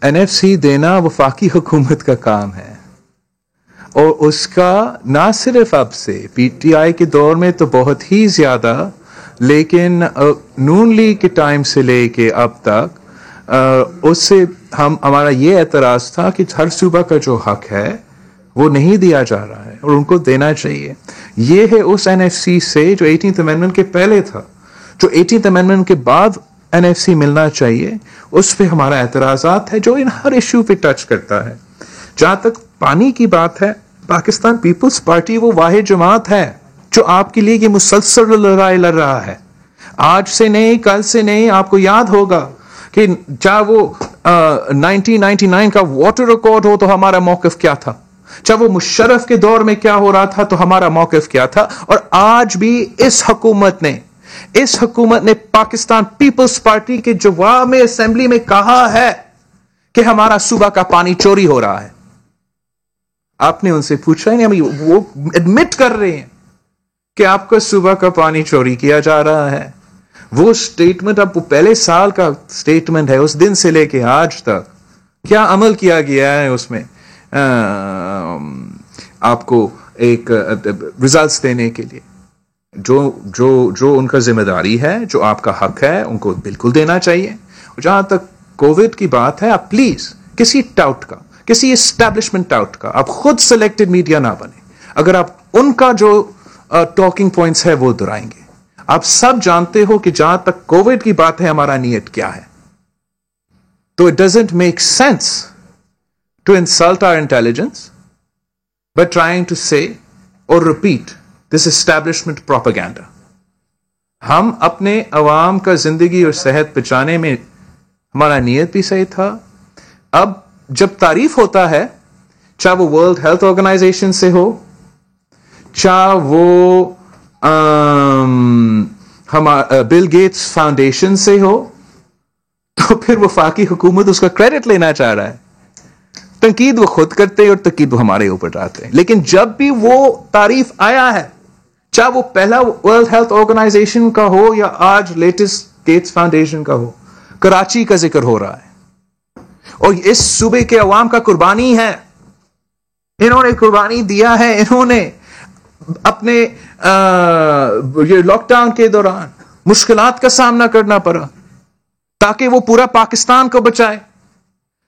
این ایف سی دینا وفاقی حکومت کا کام ہے, اور اس کا نہ صرف اب سے پی ٹی آئی کے دور میں تو بہت ہی زیادہ, لیکن نون لیگ کے ٹائم سے لے کے اب تک اس سے ہمارا یہ اعتراض تھا کہ ہر صوبہ کا جو حق ہے وہ نہیں دیا جا رہا ہے اور ان کو دینا چاہیے. یہ ہے اس این ایف سی سے جو 18th امینڈمنٹ کے پہلے تھا, جو 18th امینڈمنٹ کے بعد این ایف سی ملنا چاہیے, اس پہ ہمارا اعتراضات ہے جو ان ہر ایشو پہ ٹچ کرتا ہے. جہاں تک پانی کی بات ہے, پاکستان پیپلز پارٹی وہ واحد جماعت ہے جو آپ کے لیے یہ مسلسل لڑائی لڑ رہا ہے, آج سے نہیں کل سے نہیں. آپ کو یاد ہوگا کہ چاہے وہ 1999 کا واٹر ریکارڈ ہو تو ہمارا موقف کیا تھا, چاہے وہ مشرف کے دور میں کیا ہو رہا تھا تو ہمارا موقف کیا تھا, اور آج بھی اس حکومت نے پاکستان پیپلز پارٹی کے جواب میں اسمبلی میں کہا ہے کہ ہمارا صوبہ کا پانی چوری ہو رہا ہے. آپ نے ان سے پوچھا ہی نہیں, وہ ایڈمٹ کر رہے ہیں کہ آپ کا صوبہ کا پانی چوری کیا جا رہا ہے. وہ سٹیٹمنٹ اب پہلے سال کا سٹیٹمنٹ ہے, اس دن سے لے کے آج تک کیا عمل کیا گیا ہے اس میں. آپ کو ایک ریزلٹس دینے کے لیے جو ان کا ذمہ داری ہے, جو آپ کا حق ہے, ان کو بالکل دینا چاہیے. اور جہاں تک کووڈ کی بات ہے, آپ پلیز کسی ٹاؤٹ کا, کسی اسٹیبلشمنٹ ٹاؤٹ کا آپ خود سلیکٹڈ میڈیا نہ بنے. اگر آپ ان کا جو ٹاکنگ پوائنٹس ہے وہ دہرائیں گے, آپ سب جانتے ہو کہ جہاں تک کووڈ کی بات ہے ہمارا نیت کیا ہے. تو it doesn't make sense to insult our intelligence by trying to say or repeat this establishment propaganda. ہم اپنے عوام کا زندگی اور صحت بچانے میں ہمارا نیت بھی صحیح تھا. اب جب تعریف ہوتا ہے, چاہے وہ ورلڈ ہیلتھ آرگنائزیشن سے ہو, چاہے وہ بل گیٹس فاؤنڈیشن سے ہو, تو پھر وفاقی حکومت اس کا کریڈٹ لینا چاہ رہا ہے. تنقید وہ خود کرتے ہیں اور تنقید وہ ہمارے اوپر ڈالتے ہیں. لیکن جب بھی وہ تعریف آیا ہے, چاہے وہ پہلا ورلڈ ہیلتھ آرگنائزیشن کا ہو یا آج لیٹسٹ گیٹس فاؤنڈیشن کا ہو, کراچی کا ذکر ہو رہا ہے اور اس صوبے کے عوام کا قربانی ہے. انہوں نے قربانی دیا ہے. انہوں نے اپنے یہ لاک ڈاؤن کے دوران مشکلات کا سامنا کرنا پڑا تاکہ وہ پورا پاکستان کو بچائے.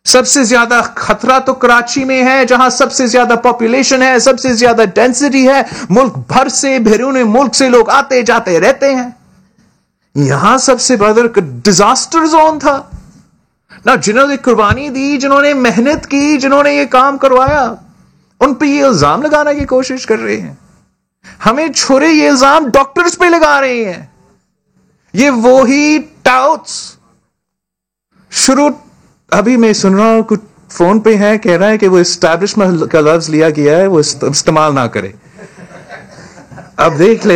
سب سے زیادہ خطرہ تو کراچی میں ہے, جہاں سب سے زیادہ پاپولیشن ہے, سب سے زیادہ ڈینسٹی ہے, ملک بھر سے بیرون ملک سے لوگ آتے جاتے رہتے ہیں. یہاں سب سے بڑا ڈیزاسٹر زون تھا نا. جنہوں نے قربانی دی, جنہوں نے محنت کی, جنہوں نے یہ کام کروایا, ان پہ یہ الزام لگانے کی کوشش کر رہے ہیں. ہمیں چھوڑے, یہ الزام ڈاکٹرز پہ لگا رہے ہیں. یہ وہی ٹاؤٹس شروع ابھی میں سن رہا ہوں کچھ فون پہ ہے, کہہ رہا ہے کہ وہ اسٹیبلشمنٹ کا لفظ لیا گیا ہے, وہ استعمال نہ کرے. اب دیکھ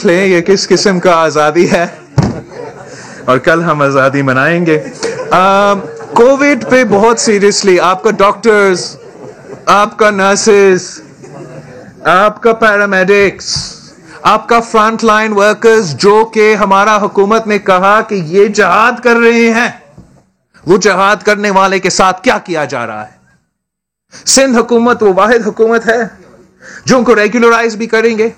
لیں یہ کس قسم کا آزادی ہے, اور کل ہم آزادی منائیں گے. کووڈ پہ بہت سیریسلی آپ کا ڈاکٹرز, آپ کا نرسز, آپ کا پیرامیڈکس, آپ کا فرنٹ لائن ورکرز, جو کہ ہمارا حکومت نے کہا کہ یہ جہاد کر رہے ہیں, وہ جہاد کرنے والے کے ساتھ کیا کیا جا رہا ہے. سندھ حکومت وہ واحد حکومت ہے جو ان کو ریگولرائز بھی کریں گے,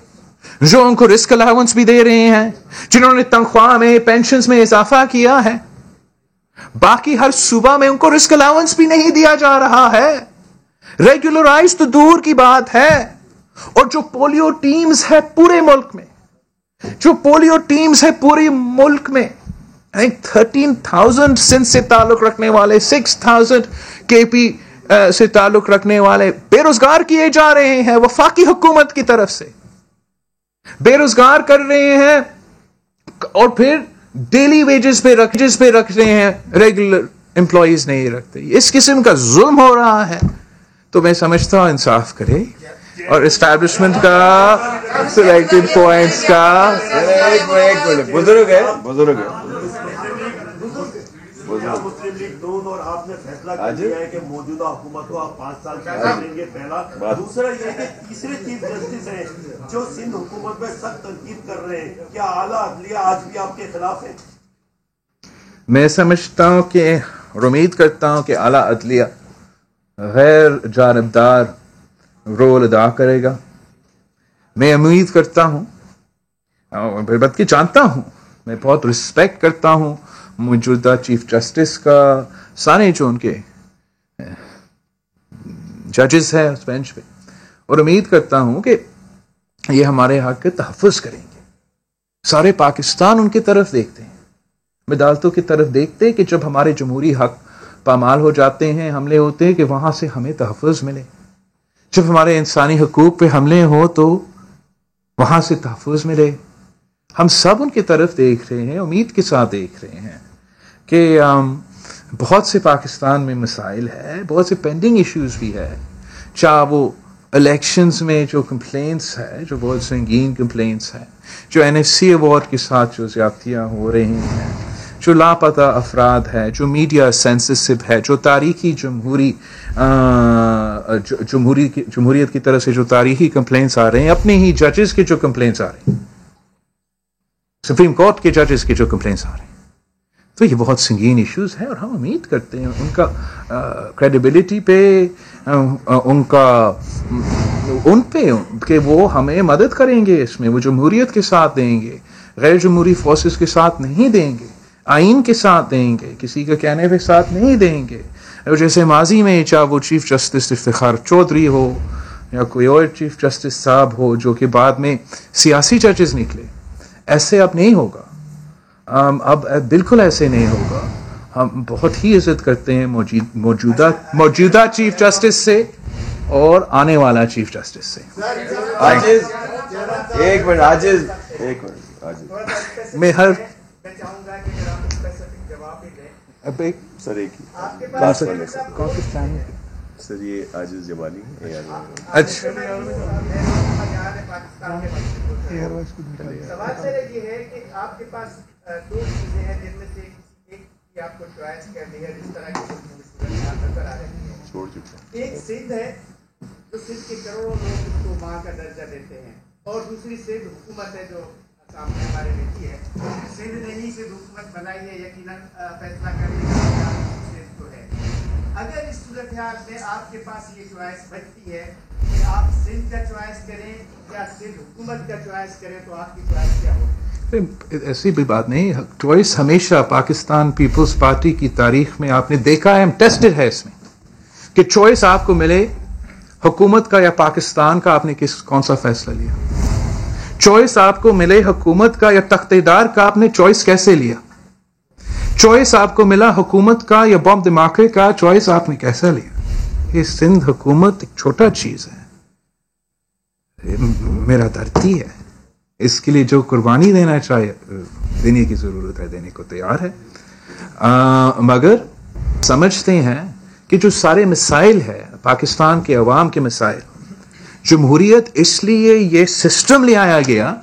جو ان کو رسک الاؤنس بھی دے رہے ہیں, جنہوں نے تنخواہ میں, پینشنز میں اضافہ کیا ہے. باقی ہر صوبہ میں ان کو رسک الاؤنس بھی نہیں دیا جا رہا ہے. ریگولرائز تو دور کی بات ہے. اور جو پولیو ٹیمز ہے پورے ملک میں, جو پولیو ٹیمز ہے پورے ملک میں, 13,000 سندھ سے تعلق رکھنے والے, 6,000 کے پی سے تعلق رکھنے والے بے روزگار کیے جا رہے ہیں وفاقی حکومت کی طرف سے. بے روزگار کر رہے ہیں اور پھر ڈیلی ویجز پہ رکھ رہے ہیں, ریگولر امپلائیز نہیں رکھتے. اس قسم کا ظلم ہو رہا ہے. تو میں سمجھتا ہوں انصاف کرے اور اسٹیبلشمنٹ کا سلیکٹڈ پوائنٹس کا بزرگ ہے مسلم لیگ نون اور آپ نے فیصلہ کر دیا ہے کہ موجودہ حکومت کو آپ 5 سال کا دیں گے. پہلا. دوسرا یہ کہ تیسرے چیف جسٹس ہیں جو سندھ حکومت میں سخت تنقید کر رہے ہیں, کیا اعلیٰ عدلیہ آج بھی آپ کے خلاف ہے؟ میں سمجھتا ہوں کہ اور امید کرتا ہوں کہ اعلیٰ عدلیہ غیر جانبدار رول ادا کرے گا. میں امید کرتا ہوں, بلکہ جانتا ہوں, میں بہت رسپیکٹ کرتا ہوں موجودہ چیف جسٹس کا, سارے جو ان کے ججز ہیں اس بینچ پہ, اور امید کرتا ہوں کہ یہ ہمارے حق کے تحفظ کریں گے. سارے پاکستان ان کی طرف دیکھتے ہیں, عدالتوں کی طرف دیکھتے ہیں کہ جب ہمارے جمہوری حق پامال ہو جاتے ہیں, حملے ہوتے ہیں, کہ وہاں سے ہمیں تحفظ ملے. جب ہمارے انسانی حقوق پہ حملے ہو تو وہاں سے تحفظ ملے. ہم سب ان کی طرف دیکھ رہے ہیں, امید کے ساتھ دیکھ رہے ہیں کہ بہت سے پاکستان میں مسائل ہے, بہت سے پینڈنگ ایشوز بھی ہے, چاہے وہ الیکشنز میں جو کمپلینٹس ہے, جو بہت سنگین کمپلینٹس ہیں, جو این ایس سی ایوارڈ کے ساتھ جو زیادتیاں ہو رہی ہیں, جو لاپتہ افراد ہے, جو میڈیا سینسسو ہے, جو تاریخی جمہوریت کی طرف سے جو تاریخی کمپلینٹس آ رہے ہیں, اپنے ہی ججز کے جو کمپلینٹس آ رہے ہیں, سپریم کورٹ کے ججز کے جو کمپلینٹس آ رہے ہیں, تو یہ بہت سنگین ایشوز ہیں اور ہم امید کرتے ہیں ان کا کریڈیبلٹی پہ ان پہ کہ وہ ہمیں مدد کریں گے اس میں، وہ جمہوریت کے ساتھ دیں گے، غیر جمہوری فورسز کے ساتھ نہیں دیں گے، آئین کے ساتھ دیں گے، کسی کے کہنے کے ساتھ نہیں دیں گے. جیسے ماضی میں چاہے وہ چیف جسٹس افتخار چودھری ہو یا کوئی اور چیف جسٹس صاحب ہو جو کہ بعد میں سیاسی ججز نکلے، ایسے اب نہیں ہوگا. اب بالکل ایسے نہیں ہوگا. ہم بہت ہی عزت کرتے ہیں موجودہ چیف جسٹس سے اور آنے والا چیف جسٹس سے. میں ہر سر ایک سر یہ عاجز جبالی اچھا سوال سر یہ ہے کہ آپ کے پاس دو چیزیں ہیں جن میں سے ایک کی آپ کو چوائس کرنی ہے جس طرح کی نظر آ رہی ہے. ایک سندھ ہے جو سندھ کے کروڑوں لوگ اس کو ماں کا درجہ دیتے ہیں، اور دوسری سندھ حکومت ہے جو سامنے ہمارے بیٹھی ہے. سندھ نے ہی سندھ حکومت بنائی ہے، یقیناً فیصلہ کرنے کا سندھ کو ہے. اگر اس صورتحال میں آپ کے پاس یہ چوائس بچتی ہے کہ آپ سندھ کا چوائس کریں یا سندھ حکومت کا چوائس کریں، تو آپ کی چوائس کیا ہوگی؟ ایسی بھی بات نہیں. چوائس ہمیشہ پاکستان پیپلز پارٹی کی تاریخ میں آپ نے دیکھا ہے، ٹیسٹڈ ہے اس میں کہ چوائس آپ کو ملے حکومت کا یا پاکستان کا، آپ نے کون سا فیصلہ لیا. چوائس آپ کو ملے حکومت کا یا تختیدار کا، آپ نے چوائس کیسے لیا. چوائس آپ کو ملا حکومت کا یا بم دھماکے کا، چوائس آپ نے کیسا لیا. یہ سندھ حکومت ایک چھوٹا چیز ہے، میرا دھرتی ہے، اس کے لیے جو قربانی دینا چاہے دینے کی ضرورت ہے دینے کو تیار ہے. مگر سمجھتے ہیں کہ جو سارے مسائل ہے پاکستان کے عوام کے مسائل، جمہوریت اس لیے یہ سسٹم لے آیا گیا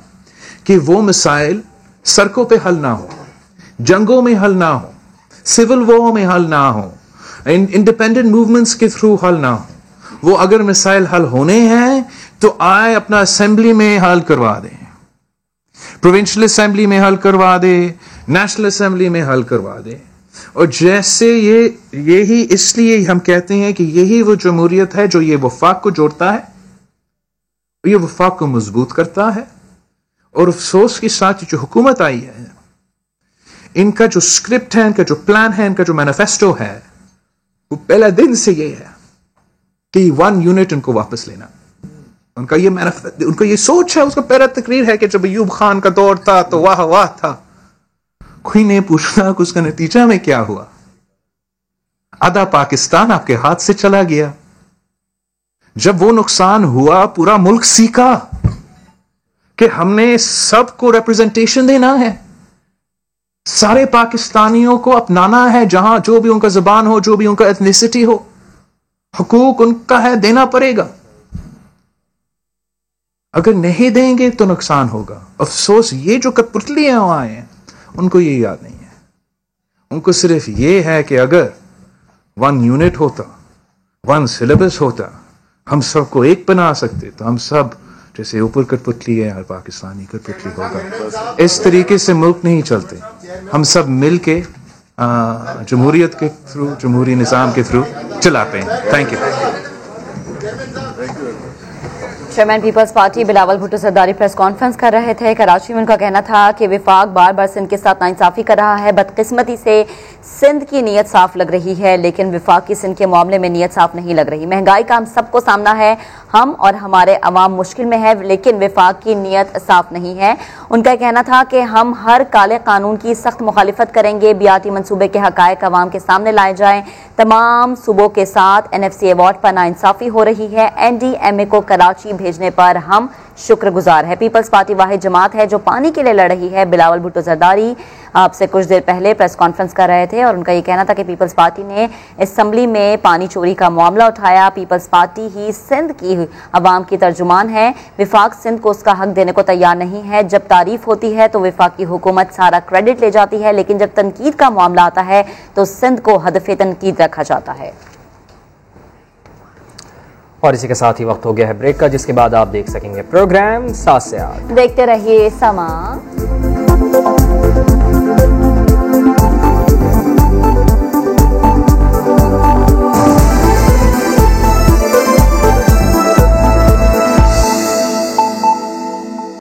کہ وہ مسائل سڑکوں پہ حل نہ ہو، جنگوں میں حل نہ ہو، سول وار میں حل نہ ہو، انڈیپینڈنٹ موومنٹس کے تھرو حل نہ ہو. وہ اگر مسائل حل ہونے ہیں تو آئے اپنا اسمبلی میں حل کروا دیں، پروونشل اسمبلی میں حل کروا دے، نیشنل اسمبلی میں حل کروا دے. اور جیسے یہی اس لیے ہم کہتے ہیں کہ یہی وہ جمہوریت ہے جو یہ وفاق کو جوڑتا ہے، یہ وفاق کو مضبوط کرتا ہے. اور افسوس کے ساتھ جو حکومت آئی ہے، ان کا جو اسکرپٹ ہے، ان کا جو پلان ہے، ان کا جو مینیفیسٹو ہے، وہ پہلا دن سے یہ ہے کہ 1 یونٹ ان کو واپس لینا. ان کا یہ سوچ ہے. اس کا پہلا تقریر ہے کہ جب ایوب خان کا دور تھا تو واہ واہ تھا. کوئی نہیں پوچھنا کہ اس کا نتیجہ میں کیا ہوا. آدھا پاکستان آپ کے ہاتھ سے چلا گیا. جب وہ نقصان ہوا پورا ملک سیکھا کہ ہم نے سب کو ریپرزنٹیشن دینا ہے، سارے پاکستانیوں کو اپنانا ہے، جہاں جو بھی ان کا زبان ہو، جو بھی ان کا ایتھنیسٹی ہو، حقوق ان کا ہے، دینا پڑے گا. اگر نہیں دیں گے تو نقصان ہوگا. افسوس یہ جو کٹپتلیاں آئے ہیں ان کو یہ یاد نہیں ہے. ان کو صرف یہ ہے کہ اگر 1 یونٹ ہوتا، 1 سلیبس ہوتا، ہم سب کو ایک بنا سکتے تو ہم سب جیسے اوپر کٹپتلی ہے، پاکستانی کٹپتلی ہوگا. اس طریقے سے ملک نہیں چلتے. ہم سب مل کے جمہوریت کے تھرو، جمہوری نظام کے تھرو چلاتے ہیں. Thank you. Chairman Peoples Party Bilawal Bhutto Zardari press conference کر رہے تھے. کراچی میں ان کا کہنا تھا کہ وفاق بار بار سندھ کے ساتھ ناانصافی کر رہا ہے. بدقسمتی سے سندھ کی نیت صاف لگ رہی ہے لیکن وفاق کی سندھ کے معاملے میں نیت صاف نہیں لگ رہی. مہنگائی کا ہم سب کو سامنا ہے، ہم اور ہمارے عوام مشکل میں ہے، لیکن وفاق کی نیت صاف نہیں ہے. ان کا کہنا تھا کہ ہم ہر کالے قانون کی سخت مخالفت کریں گے. بیاتی منصوبے کے حقائق عوام کے سامنے لائے جائیں. تمام صوبوں کے ساتھ NFC ایوارڈ پر ناانصافی ہو رہی ہے. NDMA کو کراچی بھیجنے پر ہم شکر گزار ہے. پیپلز پارٹی واحد جماعت ہے جو پانی کے لیے لڑ رہی ہے. بلاول بھٹو زرداری آپ سے کچھ دیر پہلے پریس کانفرنس کر رہے تھے اور ان کا یہ کہنا تھا کہ پیپلز پارٹی نے اسمبلی میں پانی چوری کا معاملہ اٹھایا. پیپلز پارٹی ہی سندھ کی عوام کی ترجمان ہے. وفاق سندھ کو اس کا حق دینے کو تیار نہیں ہے. جب تعریف ہوتی ہے تو وفاقی حکومت سارا کریڈٹ لے جاتی ہے، لیکن جب تنقید کا معاملہ آتا ہے تو سندھ کو ہدف تنقید رکھا جاتا ہے. اور اسی کے ساتھ ہی وقت ہو گیا ہے بریک کا، جس کے بعد آپ دیکھ سکیں گے پروگرام 7 سے 8. دیکھتے رہیے سما.